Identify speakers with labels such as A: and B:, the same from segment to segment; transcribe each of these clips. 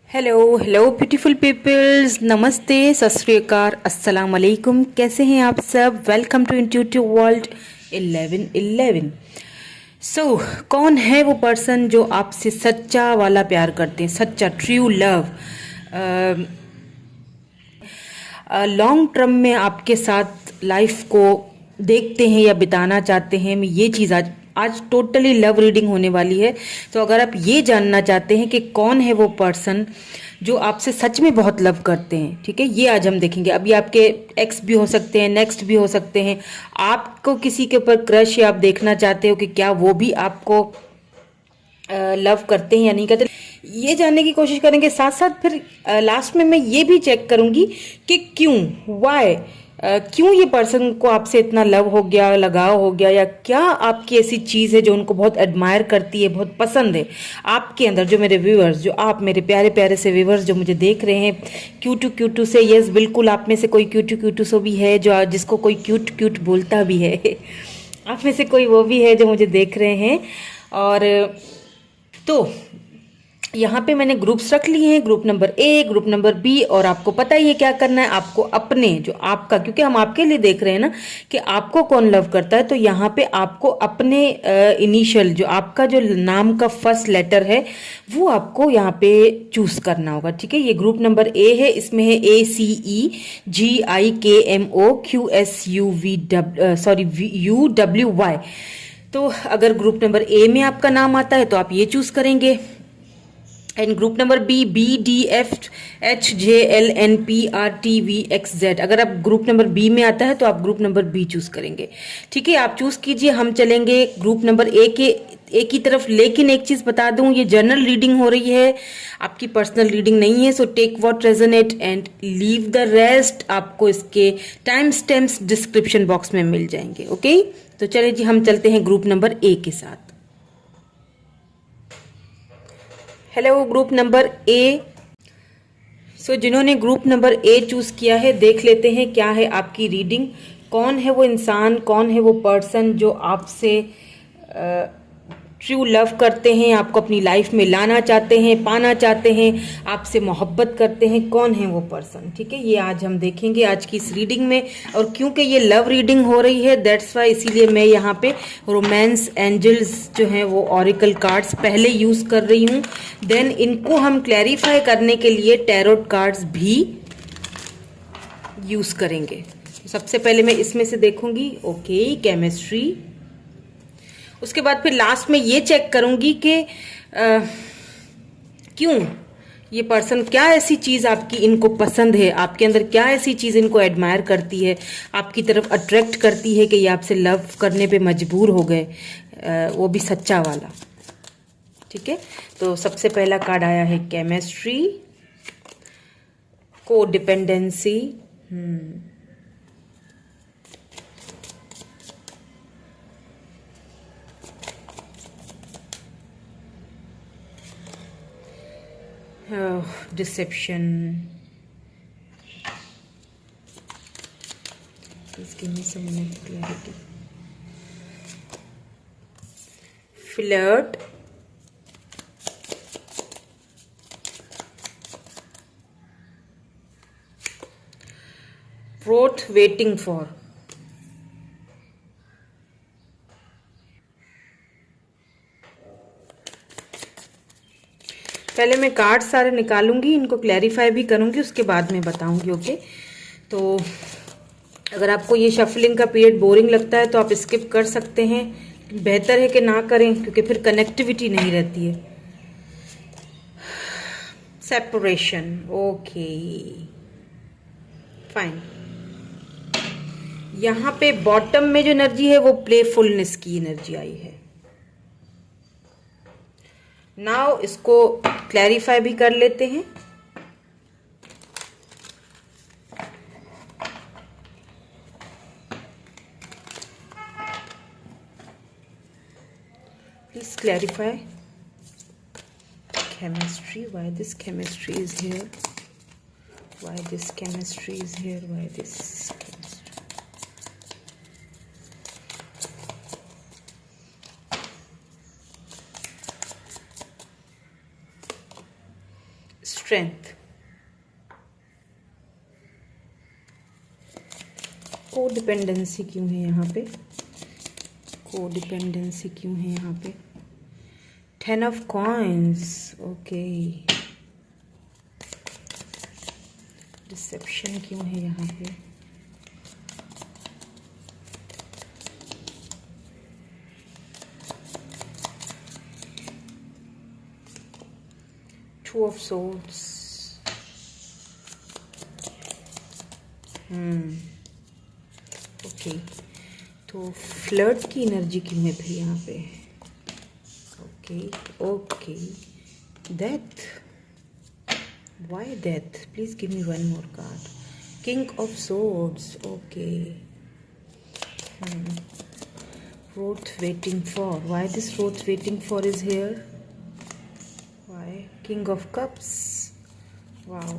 A: Hello hello beautiful peoples, नमस्ते, सत श्री अकाल, अस्सलाम वालेकुम। कैसे हैं आप सब? Welcome to intuitive world 1111। So कौन है वो पर्सन जो आपसे सच्चा वाला प्यार करते हैं, सच्चा ट्रू लव, लॉन्ग टर्म में आपके साथ लाइफ को देखते हैं या बिताना चाहते हैं? मैं ये चीज़ आज आज टोटली लव रीडिंग होने वाली है। तो अगर आप ये जानना चाहते हैं कि कौन है वो पर्सन जो आपसे सच में बहुत लव करते हैं, ठीक है, ये आज हम देखेंगे। अभी आपके एक्स भी हो सकते हैं, नेक्स्ट भी हो सकते हैं। आपको किसी के ऊपर क्रश या आप देखना चाहते हो कि क्या वो भी आपको लव करते हैं या नहीं करते, ये जानने की कोशिश करेंगे। साथ साथ फिर लास्ट में मैं ये भी चेक करूंगी कि क्यों, वाई, क्यों ये पर्सन को आपसे इतना लव हो गया, लगाव हो गया, या क्या आपकी ऐसी चीज़ है जो उनको बहुत एडमायर करती है, बहुत पसंद है आपके अंदर। जो मेरे व्यूअर्स, जो आप मेरे प्यारे प्यारे से व्यूअर्स जो मुझे देख रहे हैं, क्यूटू से, यस बिल्कुल, आप में से कोई क्यूटू सो भी है जो जिसको कोई क्यूट बोलता भी है। आप में से कोई वो भी है जो मुझे देख रहे हैं। और तो यहाँ पे मैंने ग्रुप्स रख लिए हैं, group number A, group number B, और आपको पता ही है क्या करना है। आपको अपने जो आपका, क्योंकि हम आपके लिए देख रहे हैं ना कि आपको कौन लव करता है, तो यहाँ पे आपको अपने इनिशियल, जो आपका जो नाम का फर्स्ट लेटर है, वो आपको यहाँ पे चूज करना होगा, ठीक है। ये ग्रुप नंबर ए है, इसमें है ACEGIKMOQSUVWY। तो अगर ग्रुप नंबर ए में आपका नाम आता है तो आप ये चूज करेंगे। एंड ग्रुप नंबर BDFHJLNPRTVXZ, अगर आप ग्रुप नंबर बी में आता है तो आप ग्रुप नंबर बी चूज करेंगे, ठीक है। आप चूज कीजिए, हम चलेंगे ग्रुप नंबर ए की तरफ। लेकिन एक चीज बता दूं, ये जनरल रीडिंग हो रही है, आपकी पर्सनल रीडिंग नहीं है। So take what resonate and leave the rest. आपको इसके टाइम स्टैम्प्स डिस्क्रिप्शन बॉक्स में मिल जाएंगे, ओके। तो चलिए जी, हम चलते हैं ग्रुप नंबर ए के साथ। Hello group number A. So जिन्होंने ग्रुप नंबर ए चूज किया है, देख लेते हैं क्या है आपकी रीडिंग। कौन है वो इंसान, कौन है वो पर्सन जो आपसे ट्रू लव करते हैं, आपको अपनी लाइफ में लाना चाहते हैं, पाना चाहते हैं, आपसे मोहब्बत करते हैं। कौन है वो पर्सन, ठीक है, ये आज हम देखेंगे आज की इस रीडिंग में। और क्योंकि ये लव रीडिंग हो रही है, दैट्स वाई, इसीलिए मैं यहाँ पे रोमांस एंजल्स जो हैं वो ऑरिकल कार्ड्स पहले यूज कर रही हूँ। देन इनको हम क्लैरिफाई करने के लिए टैरोट कार्ड्स भी यूज करेंगे। सबसे पहले मैं इसमें से देखूंगी, ओके, केमिस्ट्री। उसके बाद फिर लास्ट में ये चेक करूंगी कि क्यों ये पर्सन, क्या ऐसी चीज आपकी इनको पसंद है, आपके अंदर क्या ऐसी चीज इनको एडमायर करती है, आपकी तरफ अट्रैक्ट करती है कि ये आपसे लव करने पे मजबूर हो गए, वो भी सच्चा वाला, ठीक है। तो सबसे पहला कार्ड आया है chemistry, codependency, deception, please give me some more clarity, flirt, worth waiting for, पहले मैं कार्ड सारे निकालूंगी, इनको क्लैरिफाई भी करूंगी, उसके बाद में बताऊंगी, ओके। तो अगर आपको ये शफलिंग का पीरियड बोरिंग लगता है तो आप स्किप कर सकते हैं, बेहतर है कि ना करें, क्योंकि फिर कनेक्टिविटी नहीं रहती है। Separation, okay, fine. यहाँ पे बॉटम में जो एनर्जी है वो प्लेफुलनेस की एनर्जी आई है। नाउ इसको क्लैरिफाई भी कर लेते हैं। Please clarify chemistry, why this chemistry is here, why this chemistry is here, why this chemistry. Strength. Codependency क्यों है यहाँ पे? कोडिपेंडेंसी क्यों है यहाँ पे? 10 ऑफ कॉइन्स, ओके। डिसेप्शन क्यों है यहाँ पे? Two of swords, okay. तो फ्लर्ट की एनर्जी क्यों है फिर यहाँ पे? Okay okay, death, why death? Please give me one more card. King of swords, okay. Wrath waiting for, why this wrath waiting for is here? Why? King of cups, wow।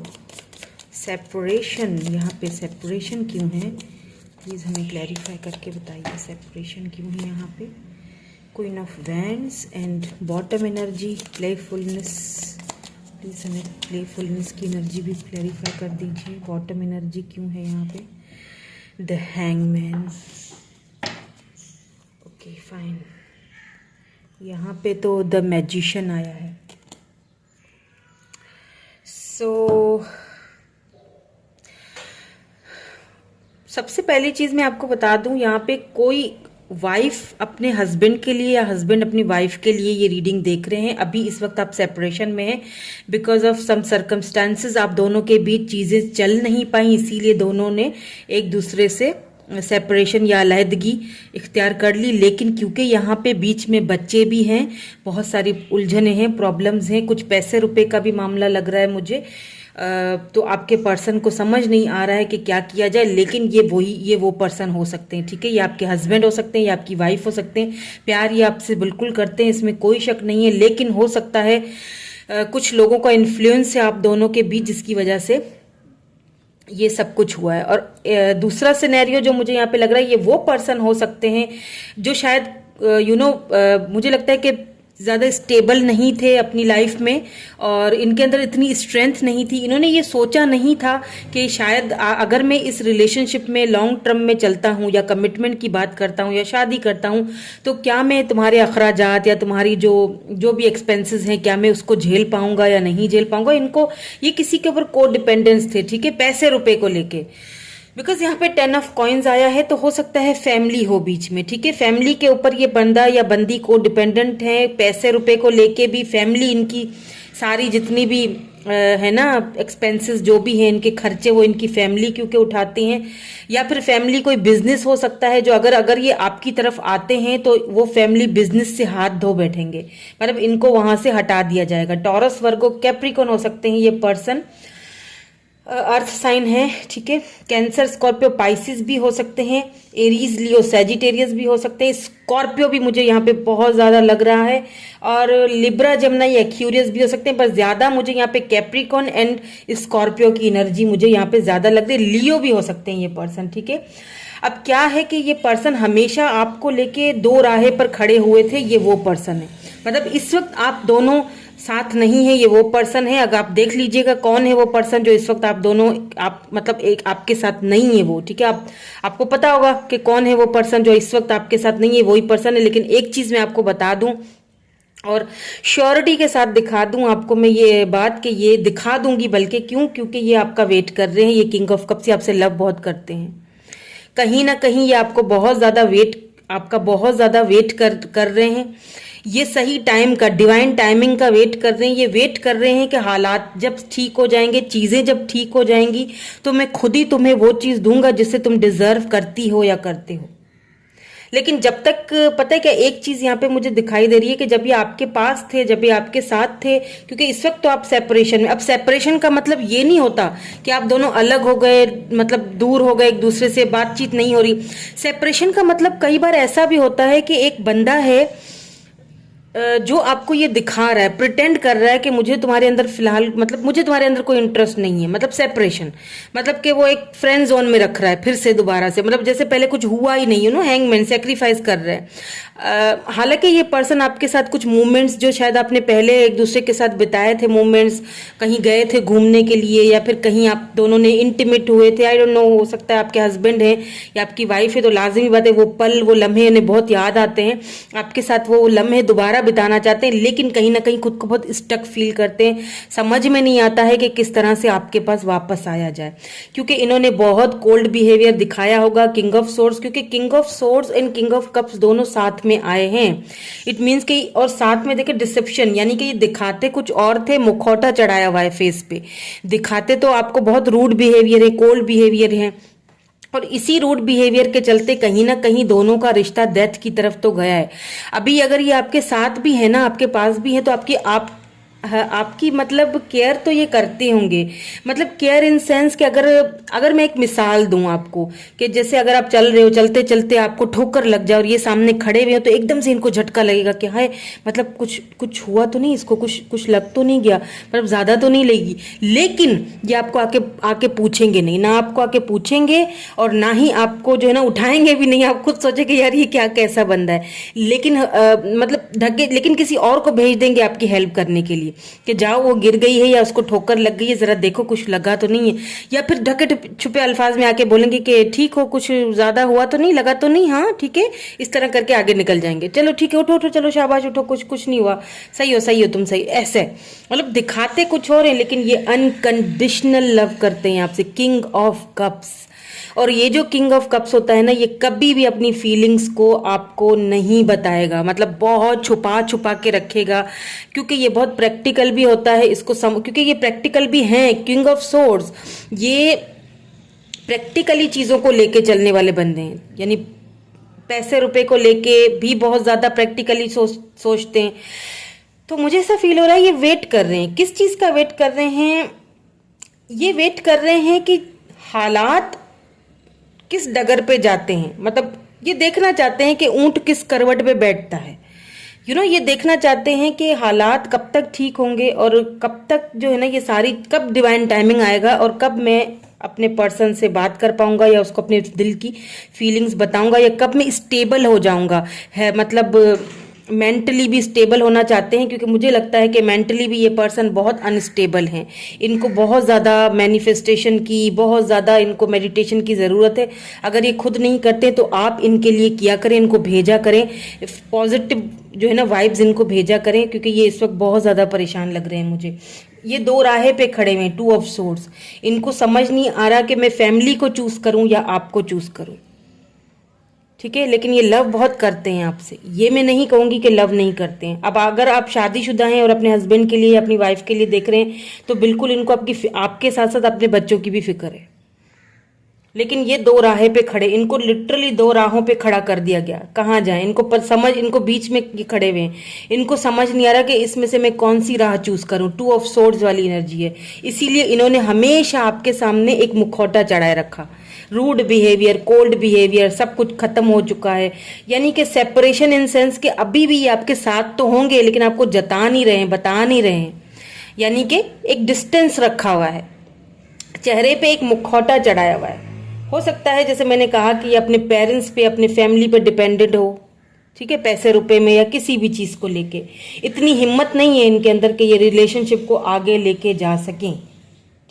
A: Separation, यहाँ पे separation क्यों है? Please हमें clarify करके बताइए, separation क्यों है यहाँ पे? Queen of wands and bottom energy, playfulness. Please हमें प्लेफुलनेस की एनर्जी भी क्लैरिफाई कर दीजिए। बॉटम एनर्जी क्यों है यहाँ पे? The hangman, okay fine. यहाँ पे तो द मैजिशियन आया है। सो सबसे पहली चीज़ मैं आपको बता दूं, यहाँ पे कोई वाइफ अपने हस्बैंड के लिए या हस्बैंड अपनी वाइफ के लिए ये रीडिंग देख रहे हैं। अभी इस वक्त आप सेपरेशन में हैं, बिकॉज ऑफ सम सर्कमस्टांसेस आप दोनों के बीच चीज़ें चल नहीं पाई, इसीलिए दोनों ने एक दूसरे से सेपरेशन या अलहदगी इख्तियार कर ली। लेकिन क्योंकि यहाँ पे बीच में बच्चे भी हैं, बहुत सारी उलझने हैं, प्रॉब्लम्स हैं, कुछ पैसे रुपए का भी मामला लग रहा है मुझे, तो आपके पर्सन को समझ नहीं आ रहा है कि क्या किया जाए। लेकिन ये वो पर्सन हो सकते हैं, ठीक है? ये आपके हस्बैंड हो सकते हैं, ये आपकी वाइफ हो सकते हैं। प्यार ये आपसे बिल्कुल करते हैं, इसमें कोई शक नहीं है। लेकिन हो सकता है कुछ लोगों का इन्फ्लुएंस है आप दोनों के बीच, जिसकी वजह से ये सब कुछ हुआ है। और दूसरा सिनेरियो जो मुझे यहाँ पे लग रहा है, ये वो पर्सन हो सकते हैं जो शायद मुझे लगता है कि ज़्यादा स्टेबल नहीं थे अपनी लाइफ में, और इनके अंदर इतनी स्ट्रेंथ नहीं थी। इन्होंने ये सोचा नहीं था कि शायद अगर मैं इस रिलेशनशिप में लॉन्ग टर्म में चलता हूँ या कमिटमेंट की बात करता हूँ या शादी करता हूँ, तो क्या मैं तुम्हारे अखराजात या तुम्हारी जो भी एक्सपेंसेस हैं, क्या मैं उसको झेल पाऊंगा या नहीं झेल पाऊंगा। इनको ये किसी के ऊपर को डिपेंडेंस थे, ठीक है, पैसे रुपए को लेके। बिकॉज यहाँ पे 10 ऑफ कॉइन्स आया है, तो हो सकता है फैमिली हो बीच में, ठीक है? फैमिली के ऊपर ये बंदा या बंदी को डिपेंडेंट है, पैसे रुपए को लेके भी। फैमिली इनकी सारी जितनी भी है ना एक्सपेंसेस जो भी हैं, इनके खर्चे, वो इनकी फैमिली क्योंकि उठाती हैं। या फिर फैमिली कोई बिजनेस हो सकता है जो अगर ये आपकी तरफ आते हैं तो वो फैमिली बिजनेस से हाथ धो बैठेंगे, मतलब इनको वहां से हटा दिया जाएगा। टॉरस, वर्गो, कैप्रिकॉन हो सकते हैं ये पर्सन। अर्थ साइन है, ठीक है? कैंसर, स्कॉर्पियो, पाइसिस भी हो सकते हैं, एरीज, लियो, सैजिटेरियस भी हो सकते हैं। स्कॉर्पियो भी मुझे यहाँ पे बहुत ज्यादा लग रहा है, और लिब्रा, जमनाई, एक्यूरियस भी हो सकते हैं। पर ज्यादा मुझे यहाँ पे कैप्रिकॉन एंड स्कॉर्पियो की एनर्जी मुझे यहाँ पे ज्यादा लग रही है। लियो भी हो सकते हैं ये पर्सन, ठीक है? अब क्या है कि ये पर्सन हमेशा आपको लेके दो राहे पर खड़े हुए थे, ये वो पर्सन है। मतलब इस वक्त आप दोनों साथ नहीं है, ये वो पर्सन है। अगर आप देख लीजिएगा कौन है वो पर्सन जो इस वक्त आप दोनों मतलब एक आपके साथ नहीं है वो, ठीक है? आपको पता होगा कि कौन है वो पर्सन जो इस वक्त आपके साथ नहीं है, वही पर्सन है। लेकिन एक चीज मैं आपको बता दूं और श्योरिटी के साथ दिखा दूं आपको मैं ये बात, कि ये दिखा दूंगी, बल्कि क्योंकि ये आपका वेट कर रहे हैं। ये किंग ऑफ कप से आपसे लव बहुत करते हैं, कहीं ना कहीं ये आपको बहुत ज्यादा वेट कर रहे हैं। ये सही टाइम का, डिवाइन टाइमिंग का वेट कर रहे हैं। ये वेट कर रहे हैं कि हालात जब ठीक हो जाएंगे, चीजें जब ठीक हो जाएंगी, तो मैं खुद ही तुम्हें वो चीज दूंगा जिसे तुम डिजर्व करती हो या करते हो। लेकिन जब तक, पता है क्या, एक चीज यहाँ पे मुझे दिखाई दे रही है कि जब ये आपके पास थे, जब ये आपके साथ थे, क्योंकि इस वक्त तो आप सेपरेशन में। अब सेपरेशन का मतलब ये नहीं होता कि आप दोनों अलग हो गए, मतलब दूर हो गए, एक दूसरे से बातचीत नहीं हो रही। सेपरेशन का मतलब कई बार ऐसा भी होता है कि एक बंदा है जो आपको ये दिखा रहा है, प्रिटेंड कर रहा है कि मुझे तुम्हारे अंदर फिलहाल, मतलब मुझे तुम्हारे अंदर कोई इंटरेस्ट नहीं है, मतलब सेपरेशन, मतलब कि वो एक फ्रेंड जोन में रख रहा है फिर से दोबारा से, मतलब जैसे पहले कुछ हुआ ही नहीं, हैंगमैन सेक्रीफाइस कर रहा है। हालांकि ये पर्सन आपके साथ कुछ मूवमेंट्स जो शायद आपने पहले एक दूसरे के साथ बिताए थे, मूवमेंट्स, कहीं गए थे घूमने के लिए या फिर कहीं आप दोनों ने इंटीमेट हुए थे, आई डोंट नो, हो सकता है आपके हस्बैंड हैं या आपकी वाइफ है, तो लाजमी बात है वो पल, वो लम्हे इन्हें बहुत याद आते हैं, आपके साथ वो लम्हे दोबारा बिताना चाहते हैं, लेकिन कहीं ना कहीं खुद को बहुत स्टक फील करते हैं, समझ में नहीं आता है कि किस तरह से आपके पास वापस आया जाए, क्योंकि इन्होंने बहुत कोल्ड बिहेवियर दिखाया होगा। किंग ऑफ सोर्ड्स, क्योंकि king of swords and king of cups दोनों साथ में आए हैं, इट मीन्स कि, और साथ में देखिए डिसेप्शन, यानी कि ये दिखाते कुछ और थे, मुखौटा चढ़ाया हुआ है फेस पे, दिखाते तो आपको बहुत रूड बिहेवियर है, कोल्ड बिहेवियर है, और इसी रूड बिहेवियर के चलते कहीं ना कहीं दोनों का रिश्ता डेथ की तरफ तो गया है। अभी अगर ये आपके साथ भी है ना, आपके पास भी है, तो आपकी मतलब केयर तो ये करते होंगे, मतलब केयर इन सेंस कि अगर मैं एक मिसाल दूं आपको, कि जैसे अगर आप चल रहे हो, चलते चलते आपको ठोकर लग जाए और ये सामने खड़े हुए हो, तो एकदम से इनको झटका लगेगा कि हाय, मतलब कुछ कुछ हुआ तो नहीं, इसको कुछ कुछ लग तो नहीं गया, मतलब ज्यादा तो नहीं लगी, लेकिन ये आपको आके आके पूछेंगे नहीं, ना आपको आके पूछेंगे और ना ही आपको जो है ना उठाएंगे भी नहीं, आप खुद सोचे कि यार ये क्या कैसा बंदा है, लेकिन मतलब लेकिन किसी और को भेज देंगे आपकी हेल्प करने के लिए कि जाओ, वो गिर गई है या उसको ठोकर लग गई है, जरा देखो कुछ लगा तो नहीं है, या फिर ढके छुपे अल्फाज में आके बोलेंगे कि ठीक हो, कुछ ज्यादा हुआ तो नहीं, लगा तो नहीं, हाँ ठीक है, इस तरह करके आगे निकल जाएंगे, चलो ठीक है, उठो उठो, चलो शाबाश, उठो, कुछ कुछ नहीं हुआ, सही हो तुम, सही, ऐसे मतलब दिखाते कुछ और है, लेकिन ये अनकंडीशनल लव करते हैं आपसे, किंग ऑफ कप्स। और ये जो किंग ऑफ कप्स होता है ना, ये कभी भी अपनी फीलिंग्स को आपको नहीं बताएगा, मतलब बहुत छुपा छुपा के रखेगा, क्योंकि ये बहुत प्रैक्टिकल भी होता है, क्योंकि ये प्रैक्टिकल भी हैं, किंग ऑफ सोर्ड्स, ये प्रैक्टिकली चीजों को लेके चलने वाले बंदे हैं, यानी पैसे रुपए को लेके भी बहुत ज्यादा प्रैक्टिकली सोचते हैं। तो मुझे ऐसा फील हो रहा है ये वेट कर रहे हैं, किस चीज का वेट कर रहे हैं, ये वेट कर रहे हैं कि हालात किस डगर पे जाते हैं, मतलब ये देखना चाहते हैं कि ऊंट किस करवट पे बैठता है, ये देखना चाहते हैं कि हालात कब तक ठीक होंगे और कब तक जो है ना ये सारी, कब डिवाइन टाइमिंग आएगा और कब मैं अपने पर्सन से बात कर पाऊंगा या उसको अपने दिल की फीलिंग्स बताऊंगा, या कब मैं स्टेबल हो जाऊंगा, है मतलब मेंटली भी स्टेबल होना चाहते हैं, क्योंकि मुझे लगता है कि मेंटली भी ये पर्सन बहुत अनस्टेबल हैं, इनको बहुत ज़्यादा मैनिफेस्टेशन की, बहुत ज़्यादा इनको मेडिटेशन की ज़रूरत है, अगर ये खुद नहीं करते तो आप इनके लिए किया करें, इनको भेजा करें, पॉजिटिव जो है ना वाइब्स इनको भेजा करें, क्योंकि ये इस वक्त बहुत ज़्यादा परेशान लग रहे हैं मुझे, ये दो राहें पे खड़े हुए हैं, 2 ऑफ सोर्ड्स, इनको समझ नहीं आ रहा कि मैं फैमिली को चूज करूं या आपको चूज करूं, ठीक है, लेकिन ये लव बहुत करते हैं आपसे, ये मैं नहीं कहूंगी कि लव नहीं करते हैं। अब अगर आप शादीशुदा हैं और अपने हस्बैंड के लिए, अपनी वाइफ के लिए देख रहे हैं, तो बिल्कुल इनको आपके साथ साथ अपने बच्चों की भी फिक्र है, लेकिन ये 2 राहें पे खड़े, इनको लिटरली 2 राहों पे खड़ा कर दिया गया, कहाँ जाए इनको बीच में ये खड़े हुए हैं, इनको समझ नहीं आ रहा कि इसमें से मैं कौन सी राह चूज करूं, 2 ऑफ सोर्ड्स वाली एनर्जी है, इसीलिए इन्होंने हमेशा आपके सामने एक मुखौटा चढ़ाए रखा, रूड बिहेवियर, कोल्ड बिहेवियर, सब कुछ खत्म हो चुका है, यानी कि सेपरेशन इन सेंस कि अभी भी ये आपके साथ तो होंगे लेकिन आपको जता नहीं रहे हैं, बता नहीं रहे हैं, यानी कि एक डिस्टेंस रखा हुआ है, चेहरे पे एक मुखौटा चढ़ाया हुआ है, हो सकता है जैसे मैंने कहा कि अपने पेरेंट्स पे, अपने फैमिली पे डिपेंडेंट हो, ठीक है, पैसे रुपए में या किसी भी चीज को लेके, इतनी हिम्मत नहीं है इनके अंदर कि ये रिलेशनशिप को आगे लेके जा सकें,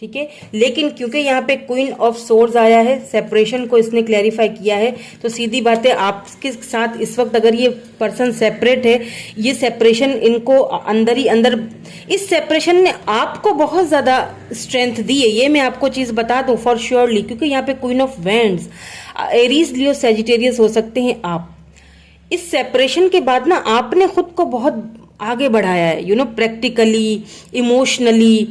A: ठीक है, लेकिन क्योंकि यहाँ पे क्वीन ऑफ सोर्ड्स आया है, सेपरेशन को इसने क्लैरिफाई किया है, तो सीधी बात है आपके साथ इस वक्त अगर ये पर्सन सेपरेट है, ये सेपरेशन इनको अंदर ही अंदर, इस सेपरेशन ने आपको बहुत ज्यादा स्ट्रेंथ दी है, ये मैं आपको चीज बता दूं फॉर श्योरली, क्योंकि यहाँ पे queen of wands, Aries, Leo, Sagittarius हो सकते हैं आप, इस सेपरेशन के बाद ना आपने खुद को बहुत आगे बढ़ाया है, प्रैक्टिकली, इमोशनली,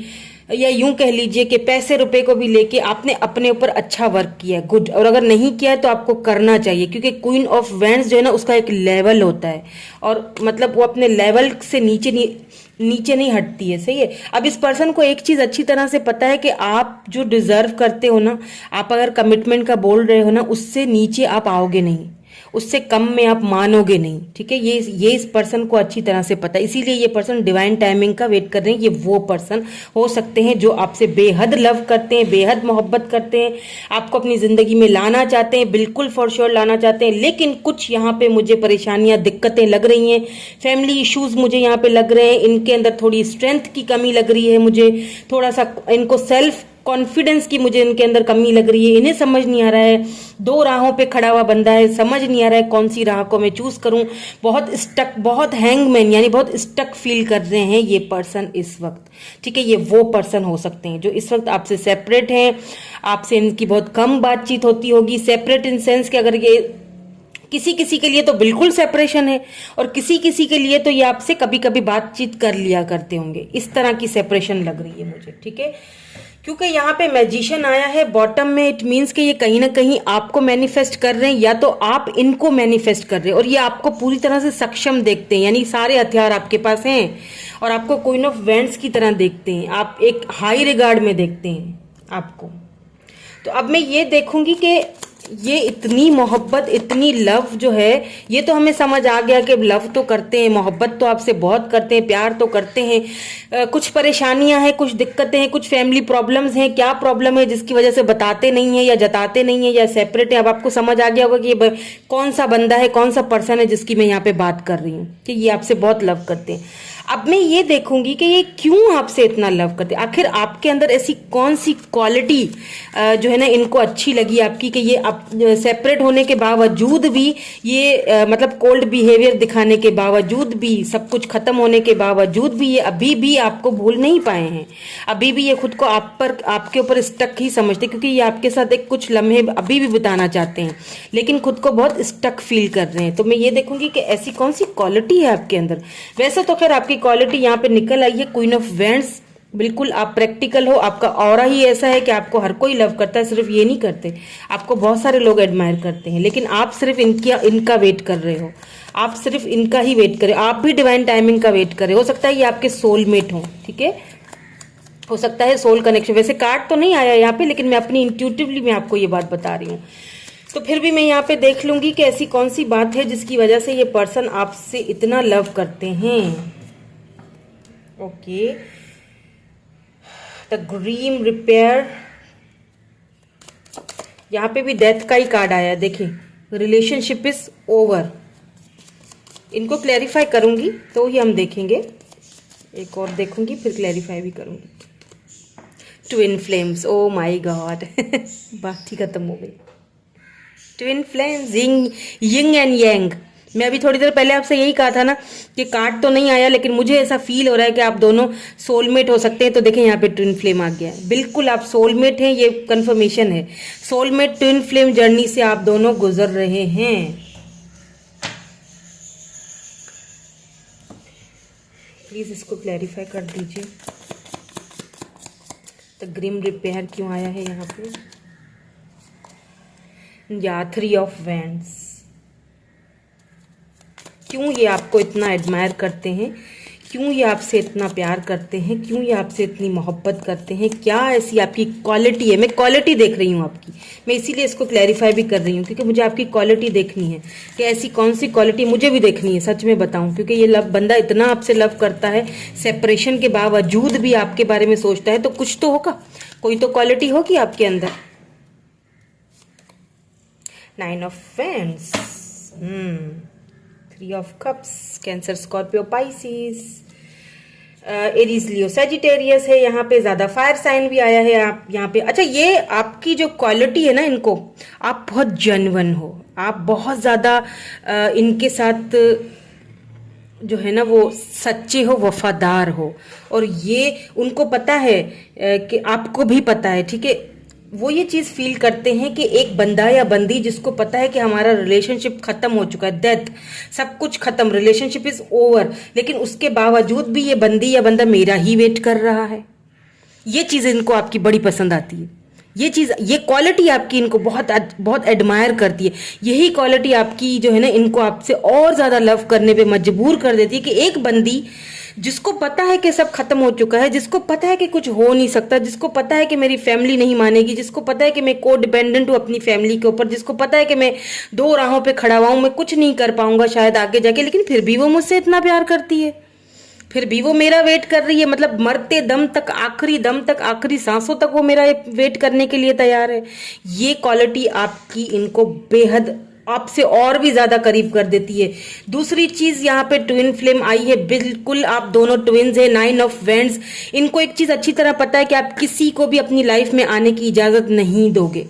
A: या यूं कह लीजिए कि पैसे रुपए को भी लेके आपने अपने ऊपर अच्छा वर्क किया, गुड, और अगर नहीं किया है तो आपको करना चाहिए, क्योंकि क्वीन ऑफ वैंड्स जो है ना उसका एक लेवल होता है, और मतलब वो अपने लेवल से नीचे नहीं हटती है, सही है। अब इस पर्सन को एक चीज अच्छी तरह से पता है कि आप जो डिजर्व करते हो ना, आप अगर कमिटमेंट का बोल रहे हो ना, उससे नीचे आप आओगे नहीं, उससे कम में आप मानोगे नहीं, ठीक है। ये इस पर्सन को अच्छी तरह से पता है, इसीलिए ये पर्सन डिवाइन टाइमिंग का वेट कर रहे हैं। ये वो पर्सन हो सकते हैं जो आपसे बेहद लव करते हैं, बेहद मोहब्बत करते हैं, आपको अपनी जिंदगी में लाना चाहते हैं, बिल्कुल फॉर श्योर लाना चाहते हैं। लेकिन कुछ यहाँ पे मुझे परेशानियां, दिक्कतें लग रही हैं, फैमिली इश्यूज मुझे यहाँ पे लग रहे हैं, इनके अंदर थोड़ी स्ट्रेंथ की कमी लग रही है, मुझे थोड़ा सा इनको सेल्फ कॉन्फिडेंस की मुझे इनके अंदर कमी लग रही है। इन्हें समझ नहीं आ रहा है, दो राहों पे खड़ा हुआ बंदा है, समझ नहीं आ रहा है कौन सी राह को मैं चूज करूं। बहुत स्टक, बहुत हैंगमैन यानी बहुत स्टक फील कर रहे हैं ये पर्सन इस वक्त, ठीक है। ये वो पर्सन हो सकते हैं जो इस वक्त आपसे सेपरेट हैं, आपसे इनकी बहुत कम बातचीत होती होगी। सेपरेट इन सेंस कि अगर ये किसी किसी के लिए तो बिल्कुल सेपरेशन है, और किसी किसी के लिए तो ये आपसे कभी कभी बातचीत कर लिया करते होंगे। इस तरह की सेपरेशन लग रही है मुझे, ठीक है। क्योंकि यहाँ पे मैजिशियन आया है बॉटम में, इट मीन्स कि ये कहीं ना कहीं आपको मैनिफेस्ट कर रहे हैं, या तो आप इनको मैनिफेस्ट कर रहे हैं, और ये आपको पूरी तरह से सक्षम देखते हैं, यानी सारे हथियार आपके पास हैं, और आपको क्वीन ऑफ वेंड्स की तरह देखते हैं, आप एक हाई रिगार्ड में देखते हैं आपको। तो अब मैं ये देखूंगी कि ये इतनी मोहब्बत, इतनी लव जो है, ये तो हमें समझ आ गया कि लव तो करते हैं, मोहब्बत तो आपसे बहुत करते हैं, प्यार तो करते हैं। कुछ परेशानियां हैं, कुछ दिक्कतें हैं, कुछ फैमिली प्रॉब्लम्स हैं। क्या प्रॉब्लम है जिसकी वजह से बताते नहीं है, या जताते नहीं है, या सेपरेट है। अब आपको समझ आ गया होगा कि ये कौन सा बंदा है, कौन सा पर्सन है जिसकी मैं यहाँ पे बात कर रही हूँ, कि ये आपसे बहुत लव करते हैं। अब मैं ये देखूंगी कि ये क्यों आपसे इतना लव करते हैं, आखिर आपके अंदर ऐसी कौन सी क्वालिटी जो है ना इनको अच्छी लगी आपकी, कि ये आप सेपरेट होने के बावजूद भी, ये मतलब कोल्ड बिहेवियर दिखाने के बावजूद भी, सब कुछ खत्म होने के बावजूद भी, ये अभी भी आपको भूल नहीं पाए हैं। अभी भी ये खुद को आपके ऊपर स्टक ही समझते, क्योंकि ये आपके साथ एक कुछ लम्हे अभी भी बिताना चाहते हैं, लेकिन खुद को बहुत स्टक फील कर रहे हैं। तो मैं ये देखूंगी कि ऐसी कौन सी क्वालिटी है आपके अंदर। वैसे तो खैर आपकी क्वालिटी यहाँ पे निकल आई है क्वीन ऑफ वेंड्स, बिल्कुल आप प्रैक्टिकल हो, आपका ऑरा ही ऐसा है कि आपको हर कोई लव करता है। सिर्फ ये नहीं करते, आपको बहुत सारे लोग एडमायर करते हैं, लेकिन आप सिर्फ इनका वेट कर रहे हो, आप सिर्फ इनका ही वेट करें, आप भी डिवाइन टाइमिंग का वेट करें। हो सकता है ये आपके सोलमेट हो, ठीक है, हो सकता है सोल कनेक्शन। वैसे कार्ड तो नहीं आया यहाँ पे, लेकिन मैं अपनी इंट्यूटिवली मैं आपको ये बात बता रही हूँ। तो फिर भी मैं यहाँ पे देख लूंगी कि ऐसी कौन सी बात है जिसकी वजह से ये पर्सन आपसे इतना लव करते हैं। ओके, द ग्रीम रिपेयर, यहाँ पे भी डेथ का ही कार्ड आया है। देखिए, रिलेशनशिप इज ओवर। इनको क्लैरिफाई करूंगी तो ही हम देखेंगे, एक और देखूंगी फिर क्लैरिफाई भी करूंगी। Twin flames, O my God बात ही खत्म हो गई। Twin flames, yin and yang. मैं अभी थोड़ी देर पहले आपसे यही कहा था ना कि कार्ड तो नहीं आया, लेकिन मुझे ऐसा फील हो रहा है कि आप दोनों सोलमेट हो सकते हैं। तो देखें यहाँ पे ट्विन फ्लेम आ गया है, बिल्कुल आप सोलमेट हैं, ये कंफर्मेशन है। सोलमेट ट्विन फ्लेम जर्नी से आप दोनों गुजर रहे हैं। प्लीज इसको क्लैरिफाई कर दीजिए। द ग्रीम रिपेयर क्यों आया है यहाँ पे, या 3 ऑफ वैंड्स। क्यों ये आपको इतना एडमायर करते हैं, क्यों ये आपसे इतना प्यार करते हैं, क्यों ये आपसे इतनी मोहब्बत करते हैं, क्या ऐसी आपकी क्वालिटी है। मैं क्वालिटी देख रही हूँ आपकी, मैं इसीलिए इसको क्लैरिफाई भी कर रही हूँ, क्योंकि मुझे आपकी क्वालिटी देखनी है कि ऐसी कौन सी क्वालिटी मुझे भी देखनी है। सच में बताऊं, क्योंकि ये बंदा इतना आपसे लव करता है, सेपरेशन के बावजूद भी आपके बारे में सोचता है, तो कुछ तो होगा, कोई तो क्वालिटी होगी आपके अंदर। 9 of wands, 3 of cups, cancer, Scorpio, Pisces, Aries, Leo, Sagittarius है। यहाँ पे ज्यादा फायर साइन भी आया है आप यहाँ पे। अच्छा, ये आपकी जो क्वालिटी है ना, इनको आप बहुत जेन्युइन हो, आप बहुत ज्यादा इनके साथ जो है ना वो सच्चे हो, वफादार हो, और ये उनको पता है कि आपको भी पता है, ठीक है। वो ये चीज फील करते हैं कि एक बंदा या बंदी जिसको पता है कि हमारा रिलेशनशिप खत्म हो चुका है, डेथ, सब कुछ खत्म, रिलेशनशिप इज ओवर, लेकिन उसके बावजूद भी ये बंदी या बंदा मेरा ही वेट कर रहा है। ये चीज इनको आपकी बड़ी पसंद आती है, ये चीज, ये क्वालिटी आपकी इनको बहुत बहुत एडमायर करती है। यही क्वालिटी आपकी जो है ना इनको आपसे और ज्यादा लव करने पे मजबूर कर देती है कि एक बंदी जिसको पता है कि सब खत्म हो चुका है, जिसको पता है कि कुछ हो नहीं सकता, जिसको पता है कि मेरी फैमिली नहीं मानेगी, जिसको पता है कि मैं को डिपेंडेंट हूँ अपनी फैमिली के ऊपर, जिसको पता है कि मैं दो राहों पे खड़ा हुआ हूं, मैं कुछ नहीं कर पाऊंगा शायद आगे जाके, लेकिन फिर भी वो मुझसे इतना प्यार करती है, फिर भी वो मेरा वेट कर रही है, मतलब मरते दम तक, आखिरी दम तक, आखिरी सांसों तक वो मेरा वेट करने के लिए तैयार है। ये क्वालिटी आपकी इनको बेहद आपसे और भी ज्यादा करीब कर देती है। दूसरी चीज यहाँ पे ट्विन फ्लेम आई है, बिल्कुल आप दोनों ट्विन्स है, 9 ऑफ वेंड्स। इनको एक चीज अच्छी तरह पता है कि आप किसी को भी अपनी लाइफ में आने की इजाजत नहीं दोगे,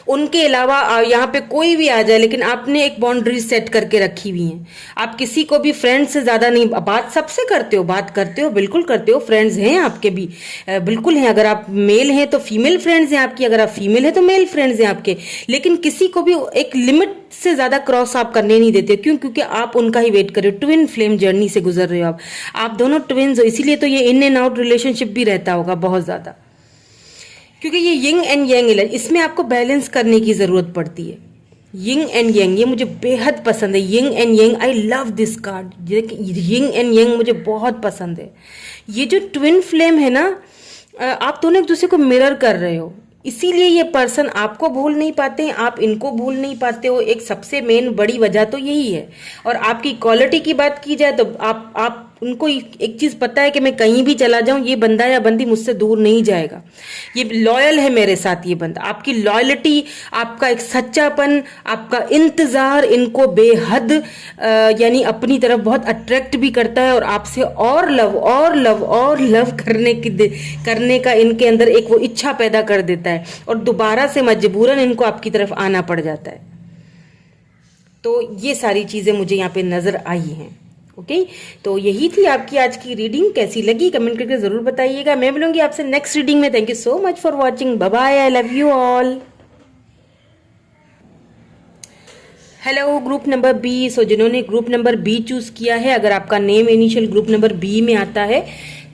A: उनके अलावा यहाँ पे कोई भी आ जाए, लेकिन आपने एक बाउंड्री सेट करके रखी हुई है। आप किसी को भी फ्रेंड से ज्यादा नहीं, बात सबसे करते हो, बात करते हो, बिल्कुल करते हो, फ्रेंड्स हैं आपके भी, बिल्कुल हैं। अगर आप मेल हैं तो फीमेल फ्रेंड्स हैं आपकी, अगर आप फीमेल हैं तो मेल फ्रेंड्स हैं आपके, लेकिन किसी को भी एक लिमिट से ज्यादा क्रॉस आप करने नहीं देते। क्यों? क्योंकि आप उनका ही वेट कर रहे हो, ट्विन फ्लेम जर्नी से गुजर रहे हो आप दोनों ट्विन्स हो, इसीलिए तो ये इन एंड आउट रिलेशनशिप भी रहता होगा बहुत ज्यादा, क्योंकि ये यिंग एंड यांग इलेज, इसमें आपको बैलेंस करने की जरूरत पड़ती है। यिंग एंड यांग ये मुझे बेहद पसंद है, yin and yang, I love this card. Yin and yang मुझे बहुत पसंद है। ये जो ट्विन फ्लेम है ना, आप दोनों एक दूसरे को मिरर कर रहे हो, इसीलिए ये पर्सन आपको भूल नहीं पाते हैं, आप इनको भूल नहीं पाते हो। एक सबसे मेन बड़ी वजह तो यही है। और आपकी क्वालिटी की बात की जाए तो आप उनको एक चीज पता है कि मैं कहीं भी चला जाऊं, ये बंदा या बंदी मुझसे दूर नहीं जाएगा, ये लॉयल है मेरे साथ। ये बंदा, आपकी लॉयल्टी, आपका एक सच्चापन, आपका इंतजार इनको बेहद यानी अपनी तरफ बहुत अट्रैक्ट भी करता है, और आपसे और लव और लव और लव करने का इनके अंदर एक वो इच्छा पैदा कर देता है, और दोबारा से मजबूरन इनको आपकी तरफ आना पड़ जाता है। तो ये सारी चीजें मुझे यहाँ पे नजर आई हैं। ओके, तो यही थी आपकी आज की रीडिंग। कैसी लगी कमेंट करके जरूर बताइएगा। मैं मिलूंगी आपसे नेक्स्ट रीडिंग में। Thank you so much for watching. Bye bye, I love you all. Hello group number B. So जिन्होंने ग्रुप नंबर बी चूज किया है, अगर आपका name initial group number B में आता है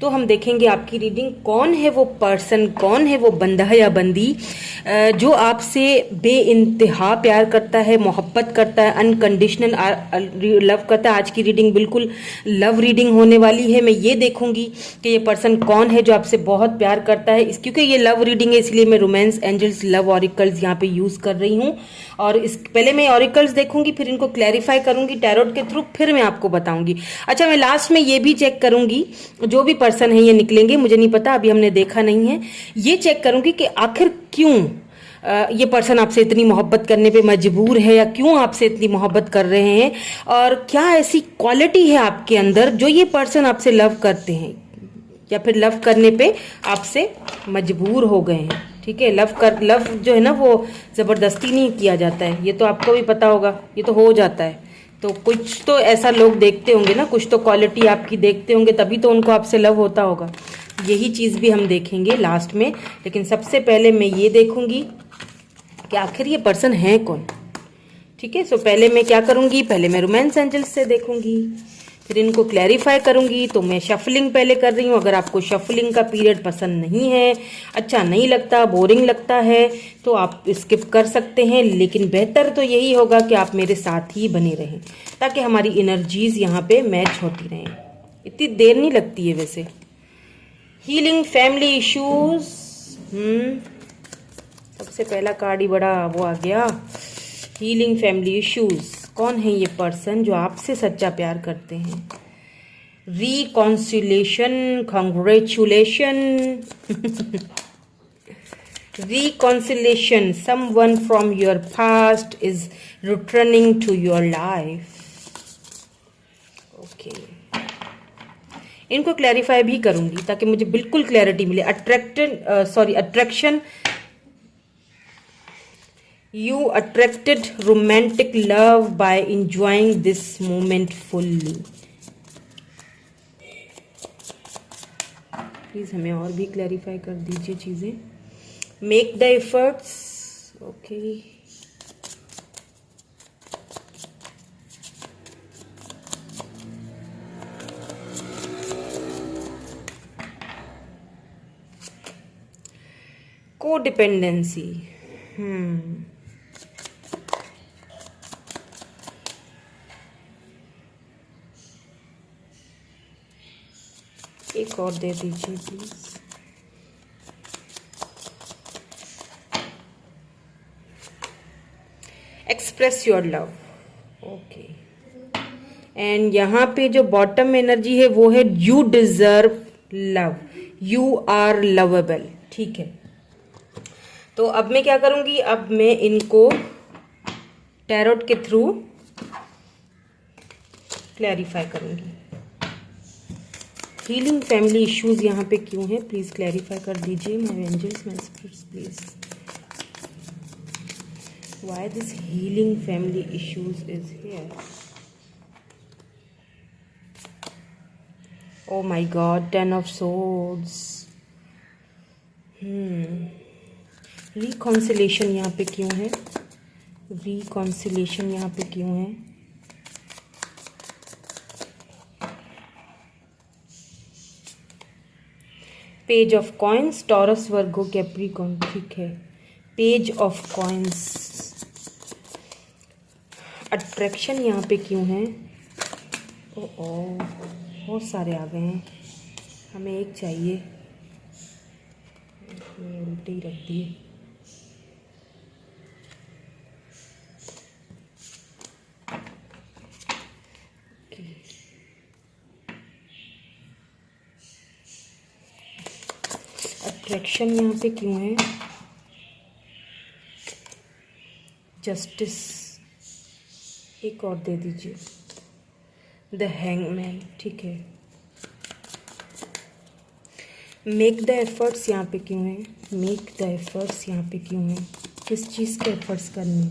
A: तो हम देखेंगे आपकी रीडिंग, कौन है वो पर्सन, कौन है वो बंदा या बंदी जो आपसे बेइंतहा प्यार करता है, मोहब्बत करता है, अनकंडीशनल लव करता है। आज की रीडिंग बिल्कुल लव रीडिंग होने वाली है। मैं ये देखूंगी कि ये पर्सन कौन है जो आपसे बहुत प्यार करता है। क्योंकि ये लव रीडिंग है, इसलिए मैं रोमांस एंजल्स लव ऑरिकल्स यहाँ पे यूज कर रही हूँ। और इस पहले मैं ऑरिकल्स देखूंगी, फिर इनको क्लैरिफाई करूंगी टैरोट के थ्रू, फिर मैं आपको बताऊंगी। अच्छा, मैं लास्ट में ये भी चेक करूंगी, जो भी पर्सन है ये निकलेंगे, मुझे नहीं पता, अभी हमने देखा नहीं है, ये चेक करूंगी कि आखिर क्यों ये पर्सन आपसे इतनी मोहब्बत करने पे मजबूर है, या क्यों आपसे इतनी मोहब्बत कर रहे हैं, और क्या ऐसी क्वालिटी है आपके अंदर जो ये पर्सन आपसे लव करते हैं, या फिर लव करने पे आपसे मजबूर हो गए हैं। ठीक है, लव जो है ना वो जबरदस्ती नहीं किया जाता है, ये तो आपको भी पता होगा, ये तो हो जाता है। तो कुछ तो ऐसा लोग देखते होंगे ना, कुछ तो क्वालिटी आपकी देखते होंगे, तभी तो उनको आपसे लव होता होगा। यही चीज़ भी हम देखेंगे लास्ट में, लेकिन सबसे पहले मैं ये देखूंगी कि आखिर ये पर्सन है कौन। ठीक है, सो पहले मैं क्या करूंगी, पहले मैं रोमांस एंजल्स से देखूंगी, फिर इनको क्लैरिफाई करूंगी। तो मैं शफलिंग पहले कर रही हूँ। अगर आपको शफलिंग का पीरियड पसंद नहीं है, अच्छा नहीं लगता, बोरिंग लगता है, तो आप स्किप कर सकते हैं, लेकिन बेहतर तो यही होगा कि आप मेरे साथ ही बने रहें, ताकि हमारी एनर्जीज यहाँ पे मैच होती रहें। इतनी देर नहीं लगती है वैसे। हीलिंग फैमिली इश्यूज, सबसे पहला कार्ड ही बड़ा वो आ गया। हीलिंग फैमिली इश्यूज, कौन है ये पर्सन जो आपसे सच्चा प्यार करते हैं। Reconciliation, congratulation. Reconciliation, someone from your past is returning to your life. Okay, इनको क्लैरिफाई भी करूंगी ताकि मुझे बिल्कुल क्लैरिटी मिले। Attraction, you attracted romantic love by enjoying this moment fully। Please हमें और भी क्लैरिफाई कर दीजिए चीजें। Make the efforts, okay. Codependency, एक और दे दीजिए please. Express your love. Okay, and यहाँ पे जो बॉटम एनर्जी है वो है you deserve love, you are lovable. ठीक है, तो अब मैं क्या करूंगी, अब मैं इनको टैरोट के थ्रू क्लैरिफाई करूंगी। हीलिंग फैमिली इश्यूज यहाँ पे क्यों है, प्लीज क्लैरिफाई कर दीजिए my angels, my spirits please. Why this healing family issues is here. Oh my God, 10 of swords. Reconciliation यहाँ पे क्यों है, रिकॉन्सिलेशन यहाँ पे क्यों है। Page of coins, Taurus Virgo Capricorn. ठीक है, पेज ऑफ कॉइन्स। अट्रैक्शन यहाँ पे क्यों है। ओ बहुत सारे आ गए हैं, हमें एक चाहिए, उल्टे ही रख दिए। अट्रैक्शन यहाँ पे क्यों है। जस्टिस एक और दे दीजिए, द हैंगमैन। ठीक है, मेक द एफर्ट्स यहाँ पे क्यों है, मेक द एफर्ट्स यहाँ पे क्यों है, किस चीज़ के एफर्ट्स करने।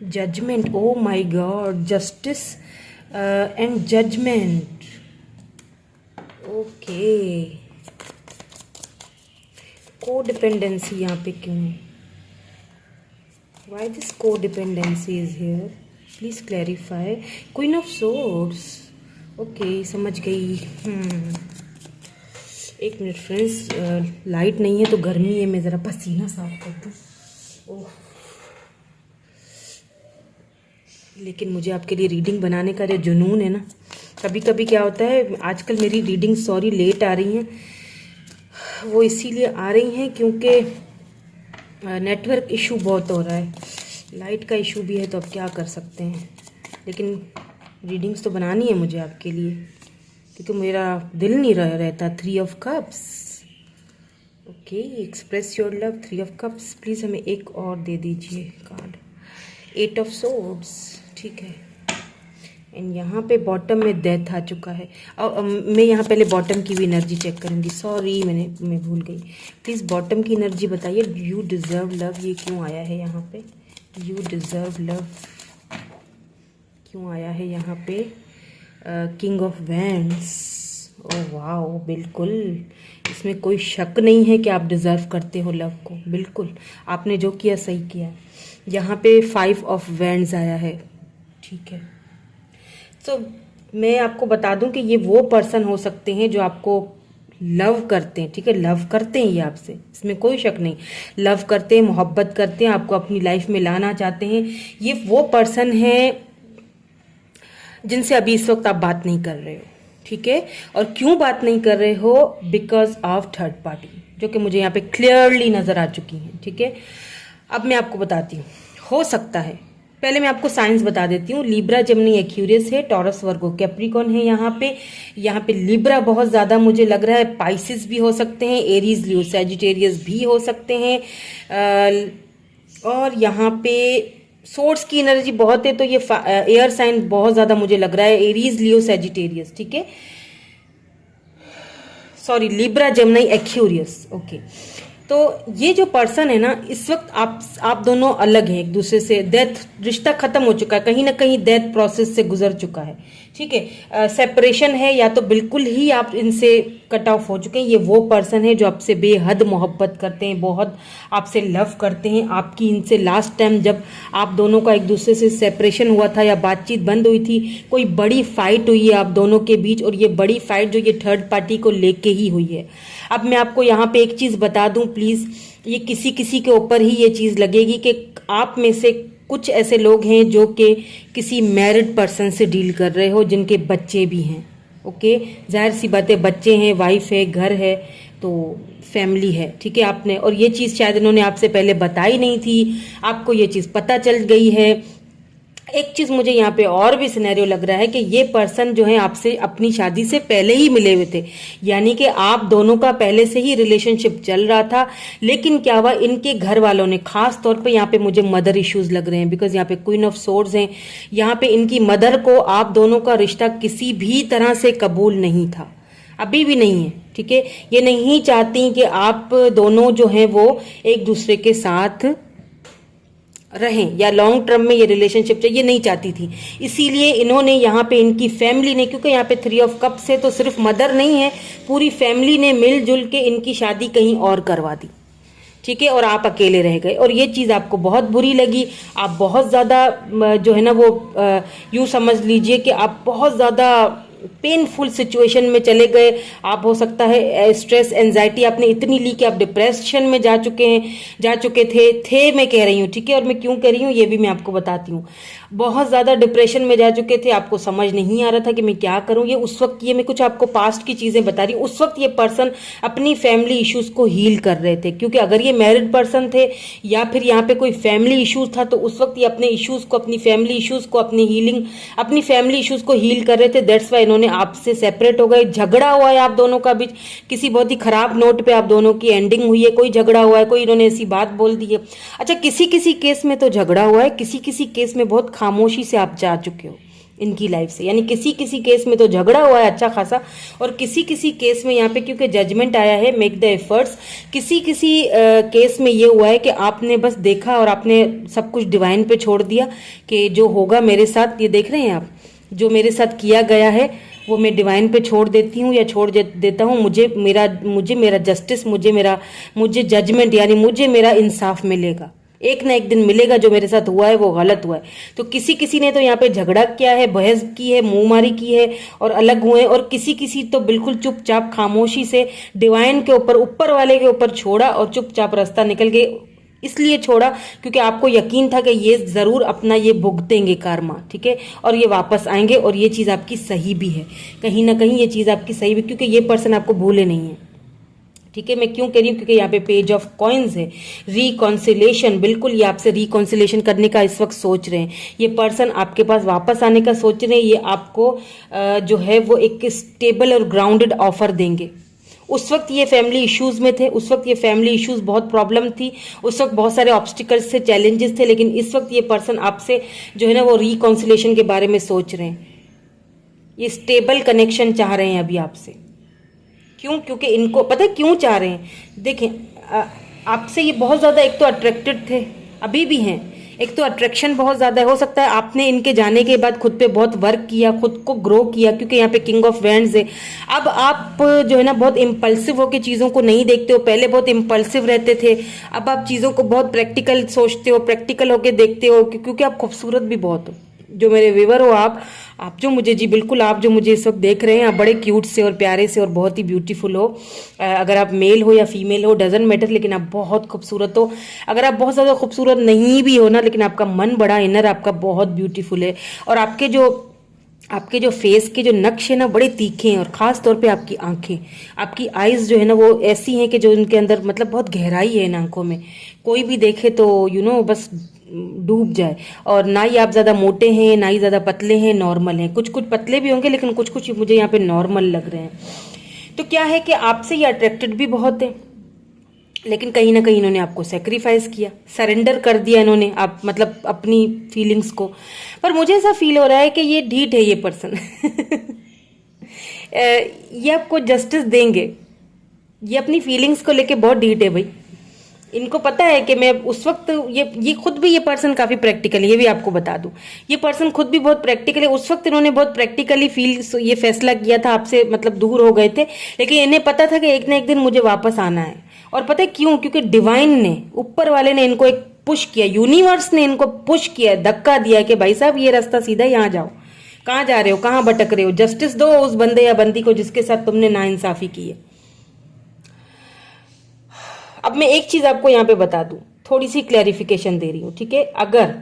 A: Judgement, oh my God, justice and judgement. Okay, codependency यहाँ पे क्यों है, why this codependency is here, please clarify. Queen of swords. Okay, समझ गई। एक मिनट फ्रेंड्स, लाइट नहीं है तो गर्मी है, मैं ज़रा पसीना साफ कर दूँ। ओह, लेकिन मुझे आपके लिए रीडिंग बनाने का जो जुनून है ना, कभी कभी क्या होता है, आजकल मेरी रीडिंग सॉरी लेट आ रही हैं, वो इसीलिए आ रही हैं क्योंकि नेटवर्क इशू बहुत हो रहा है, लाइट का इशू भी है, तो अब क्या कर सकते हैं। लेकिन रीडिंग्स तो बनानी है मुझे आपके लिए, क्योंकि मेरा दिल नहीं रहता। 3 of cups. Okay, express your love, 3 of cups. Please हमें एक और दे दीजिए कार्ड, 8 ऑफ सोर्ड्स। ठीक है, एंड यहाँ पे बॉटम में डेथ आ चुका है। और मैं यहाँ पहले बॉटम की भी एनर्जी चेक करूँगी, सॉरी मैं भूल गई। प्लीज़ बॉटम की एनर्जी बताइए। यू डिज़र्व लव, ये क्यों आया है यहाँ पे, यू डिज़र्व लव क्यों आया है यहाँ पे। King of wands. Oh wow, बिल्कुल इसमें कोई शक नहीं है कि आप डिज़र्व करते हो लव को, बिल्कुल आपने जो किया सही किया। यहाँ पे 5 ऑफ वैंड्स आया है। ठीक है, तो मैं आपको बता दूं कि ये वो पर्सन हो सकते हैं जो आपको लव करते हैं। ठीक है, लव करते हैं ये आपसे, इसमें कोई शक नहीं, लव करते हैं, मोहब्बत करते हैं, आपको अपनी लाइफ में लाना चाहते हैं। ये वो पर्सन है जिनसे अभी इस वक्त आप बात नहीं कर रहे हो। ठीक है, और क्यों बात नहीं कर रहे हो, बिकॉज ऑफ थर्ड पार्टी, जो कि मुझे यहाँ पे क्लियरली नजर आ चुकी है। ठीक है, अब मैं आपको बताती हूँ, हो सकता है, पहले मैं आपको साइंस बता देती हूँ। लिब्रा, जेमिनी, एक्यूरियस है, टॉरस, वर्गो, कैप्रिकॉर्न है। यहाँ पे लिब्रा बहुत ज्यादा मुझे लग रहा है, पाइसिस भी हो सकते हैं, एरीज, लियो, सैजिटेरियस भी हो सकते हैं। और यहाँ पे सोर्स की एनर्जी बहुत है, तो ये एयर साइन बहुत ज्यादा मुझे लग रहा है, एरीज, लियो, सैजिटेरियस। ठीक है, sorry, Libra, Gemini, Aquarius. Okay, तो ये जो पर्सन है ना, इस वक्त आप दोनों अलग हैं एक दूसरे से, डेथ, रिश्ता खत्म हो चुका है, कहीं ना कहीं डेथ प्रोसेस से गुजर चुका है। ठीक है, सेपरेशन है, या तो बिल्कुल ही आप इनसे कट ऑफ हो चुके हैं। ये वो पर्सन है जो आपसे बेहद मोहब्बत करते हैं, बहुत आपसे लव करते हैं। आपकी इनसे लास्ट टाइम जब आप दोनों का एक दूसरे से सेपरेशन हुआ था या बातचीत बंद हुई थी, कोई बड़ी फाइट हुई है आप दोनों के बीच, और ये बड़ी फाइट जो ये थर्ड पार्टी को लेके ही हुई है। अब मैं आपको यहाँ पे एक चीज बता दूं प्लीज, ये किसी किसी के ऊपर ही ये चीज लगेगी कि आप में से कुछ ऐसे लोग हैं जो कि किसी मैरिड पर्सन से डील कर रहे हो, जिनके बच्चे भी हैं। ओके, जाहिर सी बात है, बच्चे हैं, वाइफ है, घर है, तो फैमिली है, ठीक है। आपने, और ये चीज़ शायद इन्होंने आपसे पहले बताई नहीं थी, आपको ये चीज़ पता चल गई है। एक चीज मुझे यहाँ पे और भी सिनेरियो लग रहा है कि ये पर्सन जो है आपसे अपनी शादी से पहले ही मिले हुए थे, यानी कि आप दोनों का पहले से ही रिलेशनशिप चल रहा था। लेकिन क्या हुआ, इनके घर वालों ने, खास तौर पे यहाँ पे मुझे मदर इश्यूज लग रहे हैं, बिकॉज यहाँ पे क्वीन ऑफ सोर्ड्स हैं। यहाँ पे इनकी मदर को आप दोनों का रिश्ता किसी भी तरह से कबूल नहीं था, अभी भी नहीं है, ठीक है। ये नहीं चाहती कि आप दोनों जो हैं वो एक दूसरे के साथ रहें या लॉन्ग टर्म में ये रिलेशनशिप चाहिए, नहीं चाहती थी। इसीलिए इन्होंने यहाँ पे, इनकी फैमिली ने, क्योंकि यहाँ पे 3 ऑफ कप्स है, तो सिर्फ मदर नहीं है, पूरी फैमिली ने मिलजुल के इनकी शादी कहीं और करवा दी, ठीक है। और आप अकेले रह गए, और ये चीज़ आपको बहुत बुरी लगी। आप बहुत ज़्यादा जो है ना वो यूँ समझ लीजिए कि आप बहुत ज़्यादा पेनफुल सिचुएशन में चले गए। आप, हो सकता है, स्ट्रेस एंजाइटी आपने इतनी ली कि आप डिप्रेशन में जा चुके थे मैं कह रही हूँ, ठीक है। और मैं क्यों कह रही हूँ ये भी मैं आपको बताती हूँ। बहुत ज़्यादा डिप्रेशन में जा चुके थे, आपको समझ नहीं आ रहा था कि मैं क्या करूँ। ये उस वक्त, ये मैं कुछ आपको पास्ट की चीज़ें बता रही हूँ, उस वक्त ये पर्सन अपनी फैमिली इश्यूज को हील कर रहे थे, क्योंकि अगर ये मैरिड पर्सन थे या फिर यहाँ पे कोई फैमिली इश्यूज था, तो उस वक्त ये अपने इश्यूज को, अपनी फैमिली इश्यूज को, अपनी हीलिंग, अपनी फैमिली इश्यूज को हील कर रहे थे। दैट्स वाई इन्होंने आपसे सेपरेट हो गए। झगड़ा हुआ है आप दोनों का बीच, किसी बहुत ही खराब नोट पे आप दोनों की एंडिंग हुई है, कोई झगड़ा हुआ है, कोई इन्होंने ऐसी बात बोल दी है। अच्छा, किसी किसी केस में तो झगड़ा हुआ है, किसी किसी केस में बहुत खामोशी से आप जा चुके हो इनकी लाइफ से, यानी किसी किसी केस में तो झगड़ा हुआ है अच्छा खासा, और किसी किसी केस में यहाँ पे, क्योंकि जजमेंट आया है, मेक द एफर्ट्स, किसी किसी केस में ये हुआ है कि आपने बस देखा और आपने सब कुछ डिवाइन पे छोड़ दिया कि जो होगा मेरे साथ, ये देख रहे हैं आप, जो मेरे साथ किया गया है वो मैं डिवाइन पे छोड़ देती हूँ या छोड़ देता हूँ। मुझे मेरा जस्टिस, मुझे जजमेंट, यानी मुझे मेरा इंसाफ मिलेगा, एक ना एक दिन मिलेगा। जो मेरे साथ हुआ है वो गलत हुआ है। तो किसी किसी ने तो यहाँ पे झगड़ा किया है, बहस की है, मुंहमारी की है और अलग हुए, और किसी किसी तो बिल्कुल चुपचाप खामोशी से डिवाइन के ऊपर वाले के ऊपर छोड़ा और चुपचाप रास्ता निकल गए। इसलिए छोड़ा क्योंकि आपको यकीन था कि ये जरूर अपना ये भुगतेंगे कर्मा, ठीक है, और ये वापस आएंगे। और ये चीज़ आपकी सही भी है, कहीं ना कहीं ये चीज़ आपकी सही भी, क्योंकि ये पर्सन आपको भूले नहीं है, ठीक है। मैं क्यों कह रही हूँ, क्योंकि यहाँ पे पेज ऑफ कॉइन्स है, रिकॉन्सिलेशन, बिल्कुल ये आपसे रिकॉन्सिलेशन करने का इस वक्त सोच रहे हैं। ये पर्सन आपके पास वापस आने का सोच रहे हैं। ये आपको जो है वो एक स्टेबल और ग्राउंडेड ऑफर देंगे। उस वक्त ये फैमिली इश्यूज में थे, उस वक्त ये फैमिली इश्यूज बहुत प्रॉब्लम थी, उस वक्त बहुत सारे ऑब्स्टिकल्स थे, चैलेंजेस थे, लेकिन इस वक्त ये पर्सन आपसे जो है ना वो रिकॉन्सिलेशन के बारे में सोच रहे हैं। ये स्टेबल कनेक्शन चाह रहे हैं अभी आपसे। क्यों? क्योंकि इनको पता है क्यों चाह रहे हैं। देखें, आपसे ये बहुत ज़्यादा, एक तो अट्रैक्टेड थे, अभी भी हैं, एक तो अट्रैक्शन बहुत ज़्यादा है। हो सकता है आपने इनके जाने के बाद खुद पे बहुत वर्क किया, खुद को ग्रो किया, क्योंकि यहाँ पे किंग ऑफ वैंड्स है। अब आप जो है ना बहुत इम्पल्सिव होकर चीज़ों को नहीं देखते हो, पहले बहुत इम्पल्सिव रहते थे, अब आप चीज़ों को बहुत प्रैक्टिकल सोचते हो, प्रैक्टिकल होकर देखते हो, क्योंकि आप खूबसूरत भी बहुत हो। जो मेरे व्यूवर हो, आप जो मुझे, जी बिल्कुल, आप जो मुझे इस वक्त देख रहे हैं, आप बड़े क्यूट से और प्यारे से और बहुत ही ब्यूटीफुल हो। अगर आप मेल हो या फीमेल हो, डजेंट मैटर, लेकिन आप बहुत खूबसूरत हो। अगर आप बहुत ज़्यादा खूबसूरत नहीं भी हो ना, लेकिन आपका मन बड़ा, इनर आपका बहुत ब्यूटीफुल है। और आपके जो फेस के जो नक्श है ना, बड़े तीखे हैं, और ख़ास तौर पे आपकी आंखें, आपकी आईज जो है ना वो ऐसी हैं कि जो उनके अंदर मतलब बहुत गहराई है इन आंखों में। कोई भी देखे तो बस डूब जाए। और ना ही आप ज़्यादा मोटे हैं, ना ही ज़्यादा पतले हैं, नॉर्मल हैं। कुछ कुछ पतले भी होंगे, लेकिन कुछ कुछ मुझे यहाँ पे नॉर्मल लग रहे हैं। तो क्या है कि आपसे ये अट्रैक्टेड भी बहुत है, लेकिन कहीं ना कहीं इन्होंने आपको सेक्रीफाइस किया, सरेंडर कर दिया इन्होंने, आप मतलब अपनी फीलिंग्स को। पर मुझे ऐसा फील हो रहा है कि ये ढीठ है ये पर्सन ये आपको जस्टिस देंगे। ये अपनी फीलिंग्स को लेके बहुत ढीठ है भाई। इनको पता है कि मैं उस वक्त, ये खुद भी, ये पर्सन काफ़ी प्रैक्टिकल है, ये भी आपको बता दूं। ये पर्सन खुद भी बहुत प्रैक्टिकल है। उस वक्त इन्होंने बहुत प्रैक्टिकली ये फैसला किया था, आपसे मतलब दूर हो गए थे, लेकिन इन्हें पता था कि एक ना एक दिन मुझे वापस आना है। और पता है क्यों? क्योंकि डिवाइन ने, ऊपर वाले ने इनको एक पुश किया, यूनिवर्स ने इनको पुश किया, धक्का दिया कि भाई साहब ये रास्ता सीधा, यहाँ जाओ, कहाँ जा रहे हो, कहाँ भटक रहे हो, जस्टिस दो उस बंदे या बंदी को जिसके साथ तुमने नाइंसाफी की है। अब मैं एक चीज आपको यहाँ पे बता दूं, थोड़ी सी क्लैरिफिकेशन दे रही हूँ, ठीक है। अगर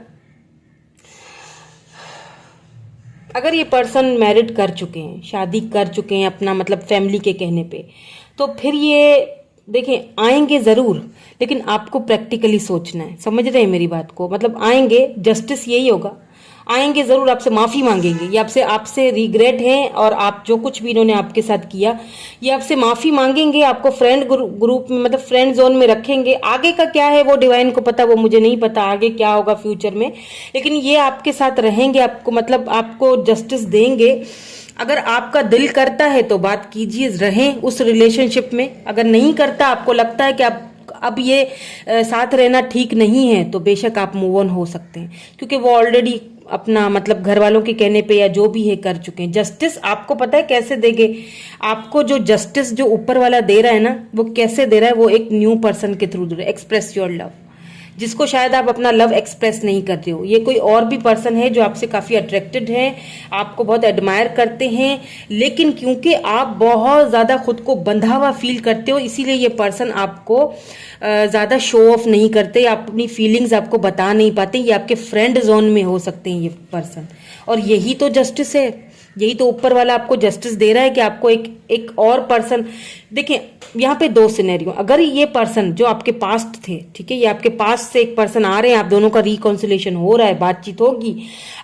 A: अगर ये पर्सन मैरिड कर चुके हैं, शादी कर चुके हैं अपना मतलब फैमिली के कहने पे, तो फिर ये देखें आएंगे ज़रूर, लेकिन आपको प्रैक्टिकली सोचना है। समझ रहे हैं मेरी बात को? मतलब आएंगे, जस्टिस यही होगा, आएंगे ज़रूर, आपसे माफ़ी मांगेंगे, ये आपसे आपसे रिग्रेट है और आप जो कुछ भी इन्होंने आपके साथ किया, ये आपसे माफ़ी मांगेंगे, आपको फ्रेंड ग्रुप में मतलब फ्रेंड जोन में रखेंगे। आगे का क्या है वो डिवाइन को पता, वो मुझे नहीं पता आगे क्या होगा फ्यूचर में, लेकिन ये आपके साथ रहेंगे, आपको मतलब आपको जस्टिस देंगे। अगर आपका दिल करता है तो बात कीजिए, रहें उस रिलेशनशिप में। अगर नहीं करता, आपको लगता है कि आप अब ये साथ रहना ठीक नहीं है, तो बेशक आप मूव ऑन हो सकते हैं, क्योंकि वो ऑलरेडी अपना मतलब घर वालों के कहने पे या जो भी है कर चुके हैं। जस्टिस आपको पता है कैसे देंगे? आपको जो जस्टिस जो ऊपर वाला दे रहा है ना, वो कैसे दे रहा है? वो एक न्यू पर्सन के थ्रू दे रहा है। एक्सप्रेस योर लव, जिसको शायद आप अपना लव एक्सप्रेस नहीं करते हो। ये कोई और भी पर्सन है जो आपसे काफ़ी अट्रैक्टेड है, आपको बहुत एडमायर करते हैं, लेकिन क्योंकि आप बहुत ज़्यादा खुद को बंधा हुआ फील करते हो, इसीलिए ये पर्सन आपको ज़्यादा शो ऑफ नहीं करते, आप अपनी फीलिंग्स आपको बता नहीं पाते। ये आपके फ्रेंड जोन में हो सकते हैं ये पर्सन, और यही तो जस्टिस है, यही तो ऊपर वाला आपको जस्टिस दे रहा है कि आपको एक और पर्सन। देखिए यहाँ पे दो सिनेरियो, अगर ये पर्सन जो आपके पास्ट थे, ठीक है, ये आपके पास्ट से एक पर्सन आ रहे हैं, आप दोनों का रिकॉन्सिलेशन हो रहा है, बातचीत होगी।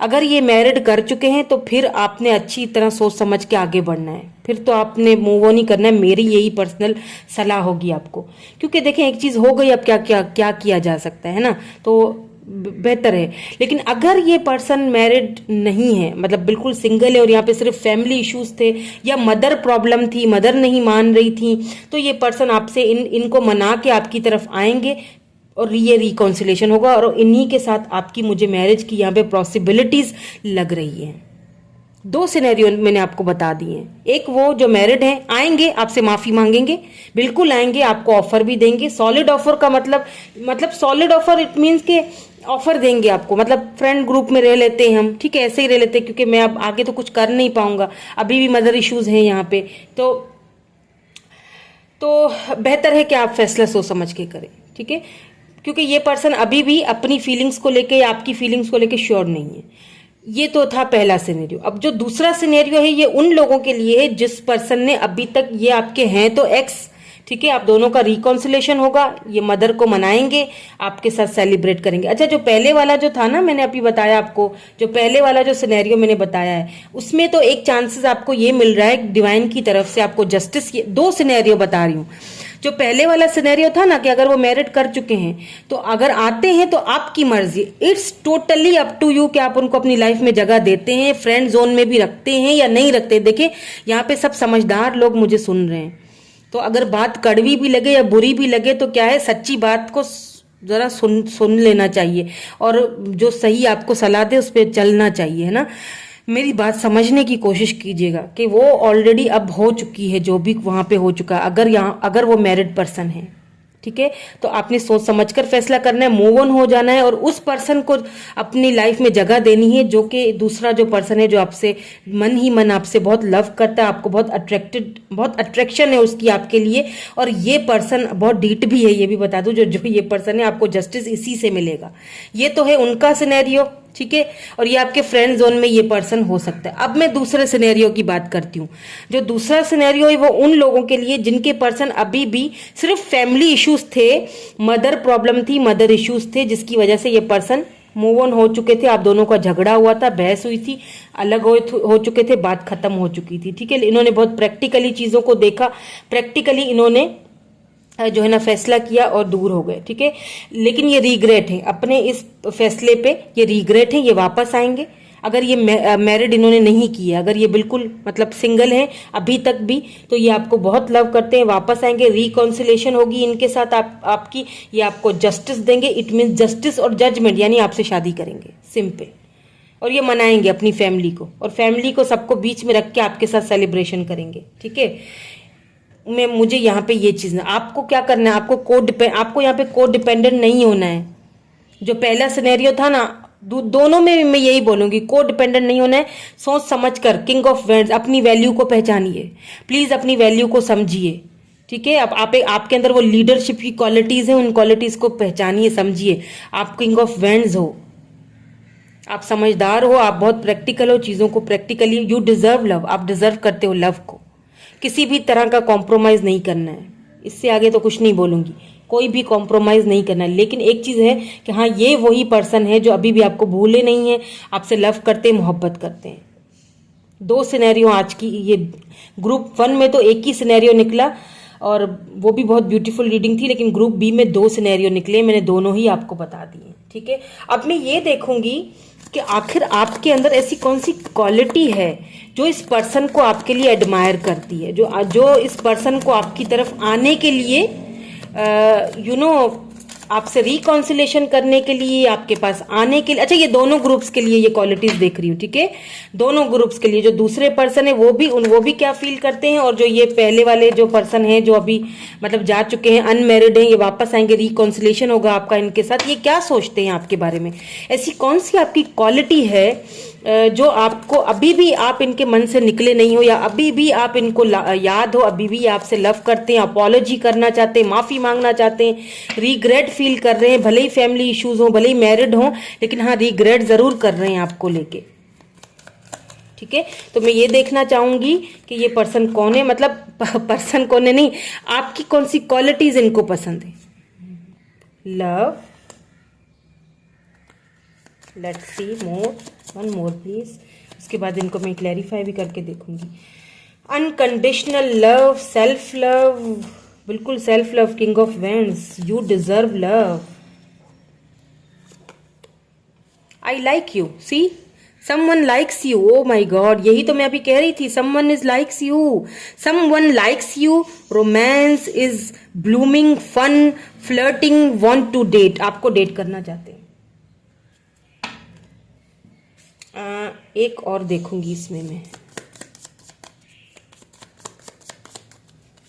A: अगर ये मैरिड कर चुके हैं तो फिर आपने अच्छी तरह सोच समझ के आगे बढ़ना है, फिर तो आपने मूव ऑन ही करना है। मेरी यही पर्सनल सलाह होगी आपको, क्योंकि देखें एक चीज हो गई, अब क्या क्या क्या किया जा सकता है ना, तो बेहतर है। लेकिन अगर ये पर्सन मैरिड नहीं है, मतलब बिल्कुल सिंगल है, और यहाँ पे सिर्फ फैमिली इश्यूज थे या मदर प्रॉब्लम थी, मदर नहीं मान रही थी, तो ये पर्सन आपसे इनको मना के आपकी तरफ आएंगे और ये रिकॉन्सिलेशन होगा, और इन्हीं के साथ आपकी मुझे मैरिज की यहाँ पे पॉसिबिलिटीज लग रही है। दो सिनेरियो मैंने आपको बता दिए हैं। एक वो जो मैरिड हैं, आएंगे आपसे माफी मांगेंगे, बिल्कुल आएंगे, आपको ऑफर भी देंगे। सॉलिड ऑफर का मतलब सॉलिड ऑफर इट मीन्स के ऑफर देंगे आपको, मतलब फ्रेंड ग्रुप में रह लेते हैं हम, ठीक है, ऐसे ही रह लेते हैं, क्योंकि मैं अब आगे तो कुछ कर नहीं पाऊंगा, अभी भी मदर इश्यूज हैं यहाँ पे, तो बेहतर है कि आप फैसला सोच समझ के करें, ठीक है, क्योंकि ये पर्सन अभी भी अपनी फीलिंग्स को लेके या आपकी फीलिंग्स को लेके श्योर नहीं है। ये तो था पहला सिनेरियो। अब जो दूसरा सिनेरियो है, ये उन लोगों के लिए है जिस पर्सन ने अभी तक, ये आपके हैं तो एक्स, ठीक है, आप दोनों का रिकॉन्सिलेशन होगा, ये मदर को मनाएंगे, आपके साथ सेलिब्रेट करेंगे। अच्छा, जो पहले वाला जो था ना, मैंने अभी बताया आपको, जो पहले वाला जो सिनेरियो मैंने बताया है, उसमें तो एक चांसेस आपको ये मिल रहा है डिवाइन की तरफ से आपको जस्टिस। दो सिनेरियो बता रही हूँ। जो पहले वाला सिनेरियो था ना कि अगर वो मैरिड कर चुके हैं, तो अगर आते हैं तो आपकी मर्जी, it's totally up to you कि आप उनको अपनी लाइफ में जगह देते हैं, फ्रेंड जोन में भी रखते हैं या नहीं रखते। देखिए यहाँ पे सब समझदार लोग मुझे सुन रहे हैं, तो अगर बात कड़वी भी लगे या बुरी भी लगे, तो क्या है, सच्ची बात को जरा सुन लेना चाहिए, और जो सही आपको सलाह दे उस पर चलना चाहिए, है ना। मेरी बात समझने की कोशिश कीजिएगा कि वो ऑलरेडी अब हो चुकी है, जो भी वहां पे हो चुका, अगर वो मैरिड पर्सन है, ठीक है, तो आपने सोच समझकर फैसला करना है, मूव ऑन हो जाना है, और उस पर्सन को अपनी लाइफ में जगह देनी है, जो कि दूसरा जो पर्सन है, जो आपसे मन ही मन आपसे बहुत लव करता है, आपको बहुत अट्रैक्शन है उसकी आपके लिए, और ये पर्सन बहुत डीट भी है, ये भी बता दूं, जो ये पर्सन है, आपको जस्टिस इसी से मिलेगा। ये तो है उनका सिनेरियो, ठीक है, और ये आपके फ्रेंड जोन में ये पर्सन हो सकता है। अब मैं दूसरे सिनेरियो की बात करती हूँ। जो दूसरा सिनेरियो है वो उन लोगों के लिए जिनके पर्सन अभी भी सिर्फ फैमिली इश्यूज थे, मदर प्रॉब्लम थी, मदर इश्यूज थे, जिसकी वजह से ये पर्सन मूव ऑन हो चुके थे, आप दोनों का झगड़ा हुआ था, बहस हुई थी, अलग हो चुके थे, बात खत्म हो चुकी थी, ठीक है। इन्होंने बहुत प्रैक्टिकली चीजों को देखा, प्रैक्टिकली इन्होंने जो है ना फैसला किया और दूर हो गए, ठीक है। लेकिन ये रिग्रेट है अपने इस फैसले पे, ये रिग्रेट है, ये वापस आएंगे। अगर ये मैरिड इन्होंने नहीं किया, अगर ये बिल्कुल मतलब सिंगल हैं अभी तक भी, तो ये आपको बहुत लव करते हैं, वापस आएंगे, रिकॉन्सिलेशन होगी इनके साथ आपकी, ये आपको जस्टिस देंगे। इट मीन जस्टिस और जजमेंट, यानी आपसे शादी करेंगे, सिंपल, और ये मनाएंगे अपनी फैमिली को, और फैमिली को सबको बीच में रख के आपके साथ सेलिब्रेशन करेंगे, ठीक है। मुझे यहाँ पे ये चीज, आपको क्या करना है, आपको यहाँ पे कोड डिपेंडेंट नहीं होना है। जो पहला सिनेरियो था ना, दोनों में मैं यही बोलूंगी, कोड डिपेंडेंट नहीं होना है। सोच समझ कर, किंग ऑफ वेंड्स, अपनी वैल्यू को पहचानिए, प्लीज अपनी वैल्यू को समझिए, ठीक है। अब आपके अंदर वो लीडरशिप की क्वालिटीज हैं, उन क्वालिटीज को पहचानिए, समझिए। आप किंग ऑफ वेंड्स हो, आप समझदार हो, आप बहुत प्रैक्टिकल हो, चीज़ों को प्रैक्टिकली, यू डिजर्व लव, आप डिजर्व करते हो लव को। किसी भी तरह का कॉम्प्रोमाइज़ नहीं करना है, इससे आगे तो कुछ नहीं बोलूँगी, कोई भी कॉम्प्रोमाइज़ नहीं करना है। लेकिन एक चीज़ है कि हाँ, ये वही पर्सन है जो अभी भी आपको भूले नहीं है, आपसे लव करते हैं, मोहब्बत करते हैं। दो सिनेरियो आज की ये ग्रुप 1 में तो एक ही सिनेरियो निकला और वो भी बहुत ब्यूटीफुल रीडिंग थी, लेकिन ग्रुप बी में 2 सिनेरियो निकले, मैंने दोनों ही आपको बता दिए। ठीक है, अब मैं ये देखूंगी कि आखिर आपके अंदर ऐसी कौन सी क्वालिटी है जो इस पर्सन को आपके लिए एडमायर करती है, जो इस पर्सन को आपकी तरफ आने के लिए आपसे रिकॉन्सिलेशन करने के लिए, आपके पास आने के लिए। अच्छा, ये दोनों ग्रुप्स के लिए ये क्वालिटीज देख रही हूँ। ठीक है, दोनों ग्रुप्स के लिए, जो दूसरे पर्सन है वो भी क्या फील करते हैं, और जो ये पहले वाले जो पर्सन है जो अभी मतलब जा चुके हैं, अनमैरिड हैं, ये वापस आएंगे, रिकॉन्सिलेशन होगा आपका इनके साथ, ये क्या सोचते हैं आपके बारे में, ऐसी कौन सी आपकी क्वालिटी है जो आपको अभी भी आप इनके मन से निकले नहीं हो, या अभी भी आप इनको याद हो, अभी भी आपसे लव करते हैं, अपॉलॉजी करना चाहते हैं, माफी मांगना चाहते हैं, रिग्रेट फील कर रहे हैं, भले ही फैमिली इश्यूज हो, भले ही मैरिड हो, लेकिन हाँ रिग्रेट जरूर कर रहे हैं आपको लेके। ठीक है, तो मैं ये देखना चाहूंगी कि ये पर्सन कौन है, मतलब पर्सन कौन है नहीं, आपकी कौन सी क्वालिटीज इनको पसंद है। Love, let's see more, one more please. उसके बाद इनको मैं क्लैरिफाई भी करके देखूंगी। अनकंडीशनल लव, सेल्फ लव, बिल्कुल self love, king of wands, you deserve love, I like you, see someone likes you, oh my God, यही तो मैं अभी कह रही थी, someone is likes you, someone likes you, romance is blooming, fun, flirting, want to date, आपको date करना चाहते हैं। एक और देखूंगी इसमें मैं,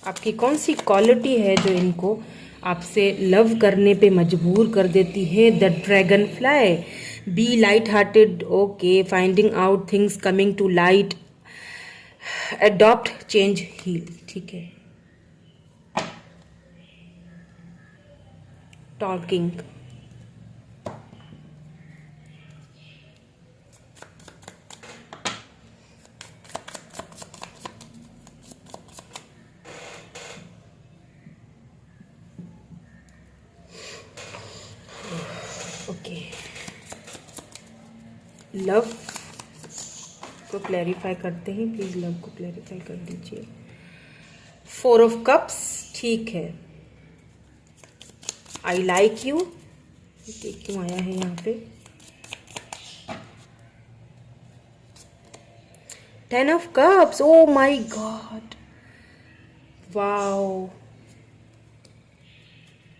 A: आपकी कौन सी क्वालिटी है जो इनको आपसे लव करने पे मजबूर कर देती है। The dragonfly, be light hearted, okay, finding out things coming to light, adopt, change, heal. ठीक है, टॉकिंग, ओके, लव को क्लैरिफाई करते हैं प्लीज, लव को क्लैरिफाई कर दीजिए। 4 ऑफ कप्स, ठीक है, आई लाइक यू, क्यों आया है यहाँ पे। 10 of cups, oh my God, wow,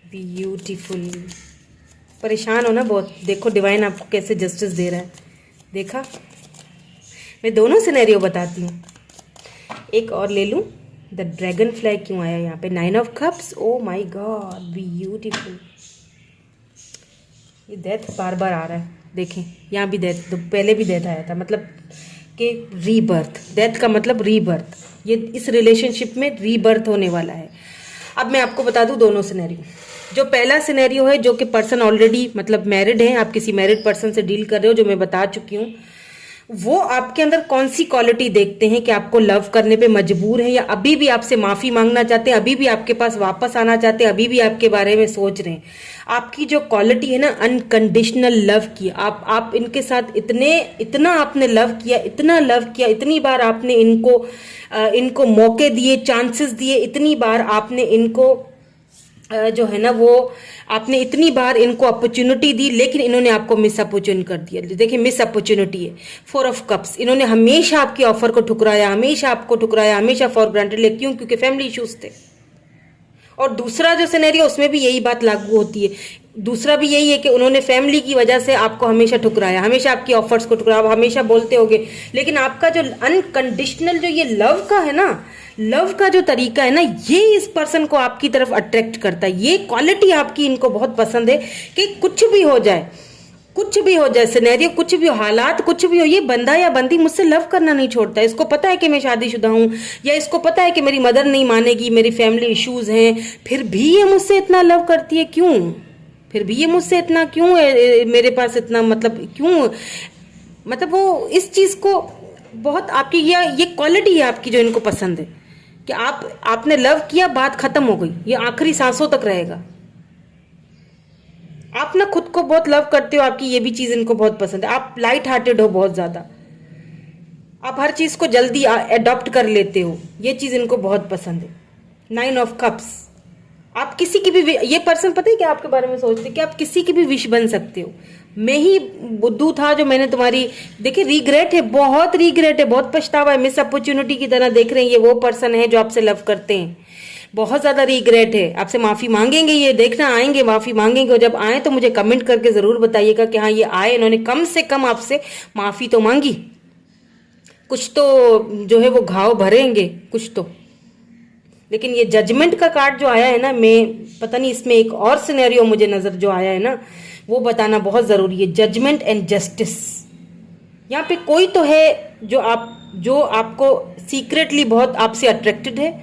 A: beautiful. परेशान हो ना बहुत, देखो डिवाइन आपको कैसे जस्टिस दे रहा है, देखा, मैं दोनों सिनेरियो बताती हूँ। एक और ले लूँ, द ड्रैगन फ्लाई क्यों आया यहाँ पे, 9 of cups, O my God, beautiful. ये डेथ बार बार आ रहा है, देखें यहाँ भी डेथ, तो पहले भी डेथ आया था, मतलब कि रीबर्थ, डेथ का मतलब रीबर्थ, ये इस रिलेशनशिप में रीबर्थ होने वाला है। अब मैं आपको बता दूं दोनों सिनेरियो। जो पहला सिनेरियो है, जो कि पर्सन ऑलरेडी मतलब मैरिड है, आप किसी मैरिड पर्सन से डील कर रहे हो, जो मैं बता चुकी हूँ, वो आपके अंदर कौन सी क्वालिटी देखते हैं कि आपको लव करने पे मजबूर है, या अभी भी आपसे माफी मांगना चाहते हैं, अभी भी आपके पास वापस आना चाहते हैं, अभी भी आपके बारे में सोच रहे हैं। आपकी जो क्वालिटी है ना, अनकंडीशनल लव की, आप इनके साथ इतना आपने लव किया, इतना लव किया, इतनी बार आपने इनको मौके दिए, चांसेस दिए, इतनी बार आपने इनको जो है ना वो आपने इतनी बार इनको अपॉर्चुनिटी दी, लेकिन इन्होंने आपको मिस अपॉर्चुनिटी कर दिया। देखिए मिस अपॉर्चुनिटी है, 4 ऑफ कप्स, इन्होंने हमेशा आपकी ऑफर को ठुकराया, हमेशा आपको ठुकराया, हमेशा फॉर ग्रांटेड ले, क्यों? क्योंकि फैमिली इश्यूज थे। और दूसरा जो सिनेरियो, उसमें भी यही बात लागू होती है, दूसरा भी यही है कि उन्होंने फैमिली की वजह से आपको हमेशा ठुकराया, हमेशा आपकी ऑफर्स को ठुकराया, हमेशा बोलते होगे, लेकिन आपका जो अनकंडीशनल जो ये लव का है ना, लव का जो तरीका है ना, ये इस पर्सन को आपकी तरफ अट्रैक्ट करता है। ये क्वालिटी आपकी इनको बहुत पसंद है कि कुछ भी हो जाए, कुछ भी हो जाए सिनेरियो, कुछ भी हो, हालात कुछ भी हो, ये बंदा या बंदी मुझसे लव करना नहीं छोड़ता है। इसको पता है कि मैं शादीशुदा हूँ, या इसको पता है कि मेरी मदर नहीं मानेगी, मेरी फैमिली इश्यूज हैं, फिर भी ये मुझसे इतना लव करती है, क्यों? फिर भी ये मुझसे इतना क्यों मेरे पास इतना मतलब क्यों, मतलब वो इस चीज को बहुत आपकी ये क्वालिटी है आपकी जो इनको पसंद है कि आपने लव किया, बात खत्म हो गई, ये आखिरी सांसों तक रहेगा। आप ना खुद को बहुत लव करते हो, आपकी ये भी चीज इनको बहुत पसंद है। आप लाइट हार्टेड हो बहुत ज्यादा, आप हर चीज को जल्दी अडॉप्ट कर लेते हो, ये चीज इनको बहुत पसंद है। 9 ऑफ कप्स, आप किसी की भी, ये पर्सन पता है क्या आपके बारे में सोचते कि आप किसी की भी विश बन सकते हो। मैं ही बुद्धू था जो मैंने तुम्हारी, देखिए रिग्रेट है, बहुत रिग्रेट है, बहुत पछतावा है, मिस अपॉर्चुनिटी की तरह देख रहे हैं। ये वो पर्सन है जो आपसे लव करते हैं, बहुत ज्यादा रिग्रेट है, आपसे माफी मांगेंगे, ये देखना आएंगे माफी मांगेंगे। और जब आए तो मुझे कमेंट करके जरूर बताइएगा कि हाँ ये आए, इन्होंने कम से कम आपसे माफी तो मांगी, कुछ तो जो है वो घाव भरेंगे कुछ तो। लेकिन ये जजमेंट का कार्ड जो आया है ना, मैं पता नहीं इसमें एक और सिनेरियो मुझे नजर जो आया है ना, वो बताना बहुत जरूरी है। जजमेंट एंड जस्टिस, यहाँ पे कोई तो है जो आपको सीक्रेटली बहुत आपसे अट्रैक्टेड है।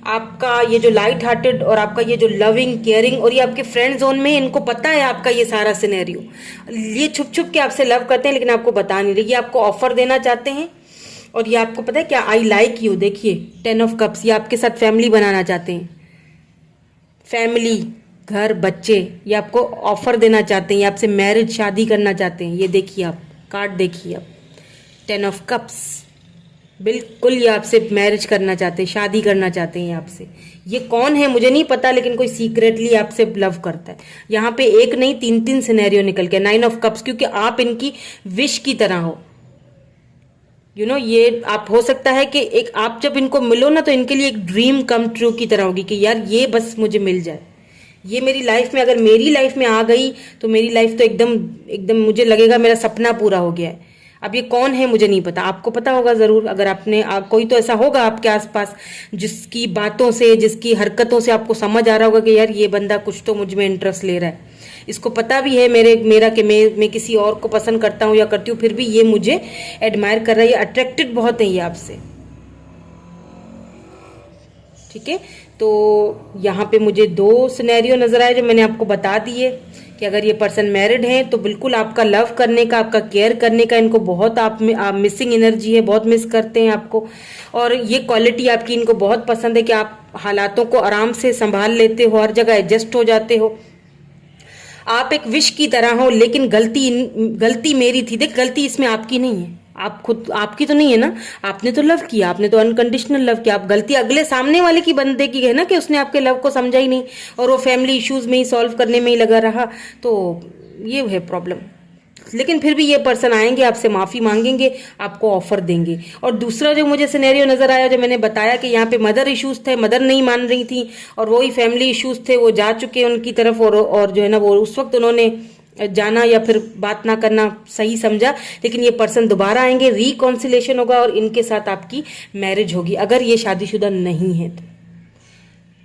A: आपका ये जो लाइट हार्टेड और आपका ये जो लविंग केयरिंग, और ये आपके फ्रेंड जोन में, इनको पता है आपका ये सारा सिनेरियो। ये छुप छुप के आपसे लव करते हैं लेकिन आपको बता नहीं रहे। ये आपको ऑफर देना चाहते हैं और ये आपको पता है क्या, आई लाइक यू, देखिए 10 ऑफ कप्स, ये आपके साथ फैमिली बनाना चाहते हैं, फैमिली, घर, बच्चे, ये आपको ऑफर देना चाहते हैं, ये आपसे मैरिज, शादी करना चाहते हैं। ये देखिए आप कार्ड देखिए आप, 10 ऑफ कप्स, बिल्कुल ये आपसे मैरिज करना चाहते हैं, शादी करना चाहते हैं आपसे। ये कौन है मुझे नहीं पता, लेकिन कोई सीक्रेटली आपसे लव करता है। यहाँ पे एक नहीं 3 सिनेरियो निकल के 9 ऑफ कप्स, क्योंकि आप इनकी विश की तरह हो। ये आप हो सकता है कि एक आप जब इनको मिलो ना तो इनके लिए एक ड्रीम कम ट्रू की तरह होगी कि यार ये बस मुझे मिल जाए, ये मेरी लाइफ में, अगर मेरी लाइफ में आ गई तो मेरी लाइफ तो एकदम एकदम मुझे लगेगा मेरा सपना पूरा हो गया है। अब ये कौन है मुझे नहीं पता, आपको पता होगा जरूर। अगर आपने कोई तो ऐसा होगा आपके आसपास जिसकी बातों से, जिसकी हरकतों से आपको समझ आ रहा होगा कि यार ये बंदा कुछ तो मुझ में इंटरेस्ट ले रहा है, इसको पता भी है मेरा कि मैं किसी और को पसंद करता हूँ या करती हूँ, फिर भी ये मुझे एडमायर कर रहा है, ये अट्रैक्टेड बहुत है ये आपसे। ठीक है, तो यहाँ पे मुझे 2 सिनेरियो नजर आए जो मैंने आपको बता दिए कि अगर ये पर्सन मैरिड है तो बिल्कुल आपका लव करने का, आपका केयर करने का इनको बहुत आप मिसिंग एनर्जी है, बहुत मिस करते हैं आपको। और ये क्वालिटी आपकी इनको बहुत पसंद है कि आप हालातों को आराम से संभाल लेते हो, हर जगह एडजस्ट हो जाते हो, आप एक विश की तरह हो। लेकिन गलती मेरी थी, देख गलती इसमें आपकी नहीं है, आप खुद, आपकी तो नहीं है ना, आपने तो लव किया, आपने तो अनकंडीशनल लव किया। आप गलती अगले सामने वाले की बंदे की है ना कि उसने आपके लव को समझा ही नहीं और वो फैमिली इश्यूज में ही सॉल्व करने में ही लगा रहा, तो ये है प्रॉब्लम। लेकिन फिर भी ये पर्सन आएंगे, आपसे माफी मांगेंगे, आपको ऑफर देंगे। और दूसरा जो मुझे सिनेरियो नजर आया, जो मैंने बताया कि यहाँ पे मदर इश्यूज थे, मदर नहीं मान रही थी, और वही फैमिली इश्यूज थे, वो जा चुके उनकी तरफ, और जो है ना वो उस वक्त उन्होंने जाना या फिर बात ना करना सही समझा। लेकिन ये पर्सन दोबारा आएंगे, रिकॉन्सिलेशन होगा और इनके साथ आपकी मैरिज होगी, अगर ये शादीशुदा नहीं है तो।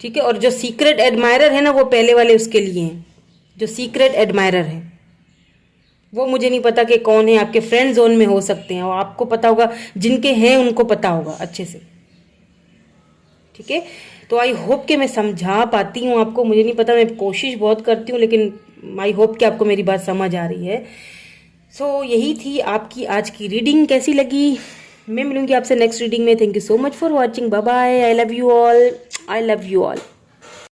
A: ठीक है, और जो सीक्रेट एडमायरर है ना, वो पहले वाले उसके लिए हैं, जो सीक्रेट एडमायरर है वो मुझे नहीं पता कि कौन है, आपके फ्रेंड जोन में हो सकते हैं, और आपको पता होगा, जिनके हैं उनको पता होगा अच्छे से। ठीक है, तो आई होप कि मैं समझा पाती हूँ आपको, मुझे नहीं पता, मैं कोशिश बहुत करती हूँ, लेकिन आई होप कि आपको मेरी बात समझ आ रही है। सो यही थी आपकी आज की रीडिंग। कैसी लगी, मैं मिलूंगी आपसे नेक्स्ट रीडिंग में। Thank you so much for watching, bye bye, I love you all, I love you all.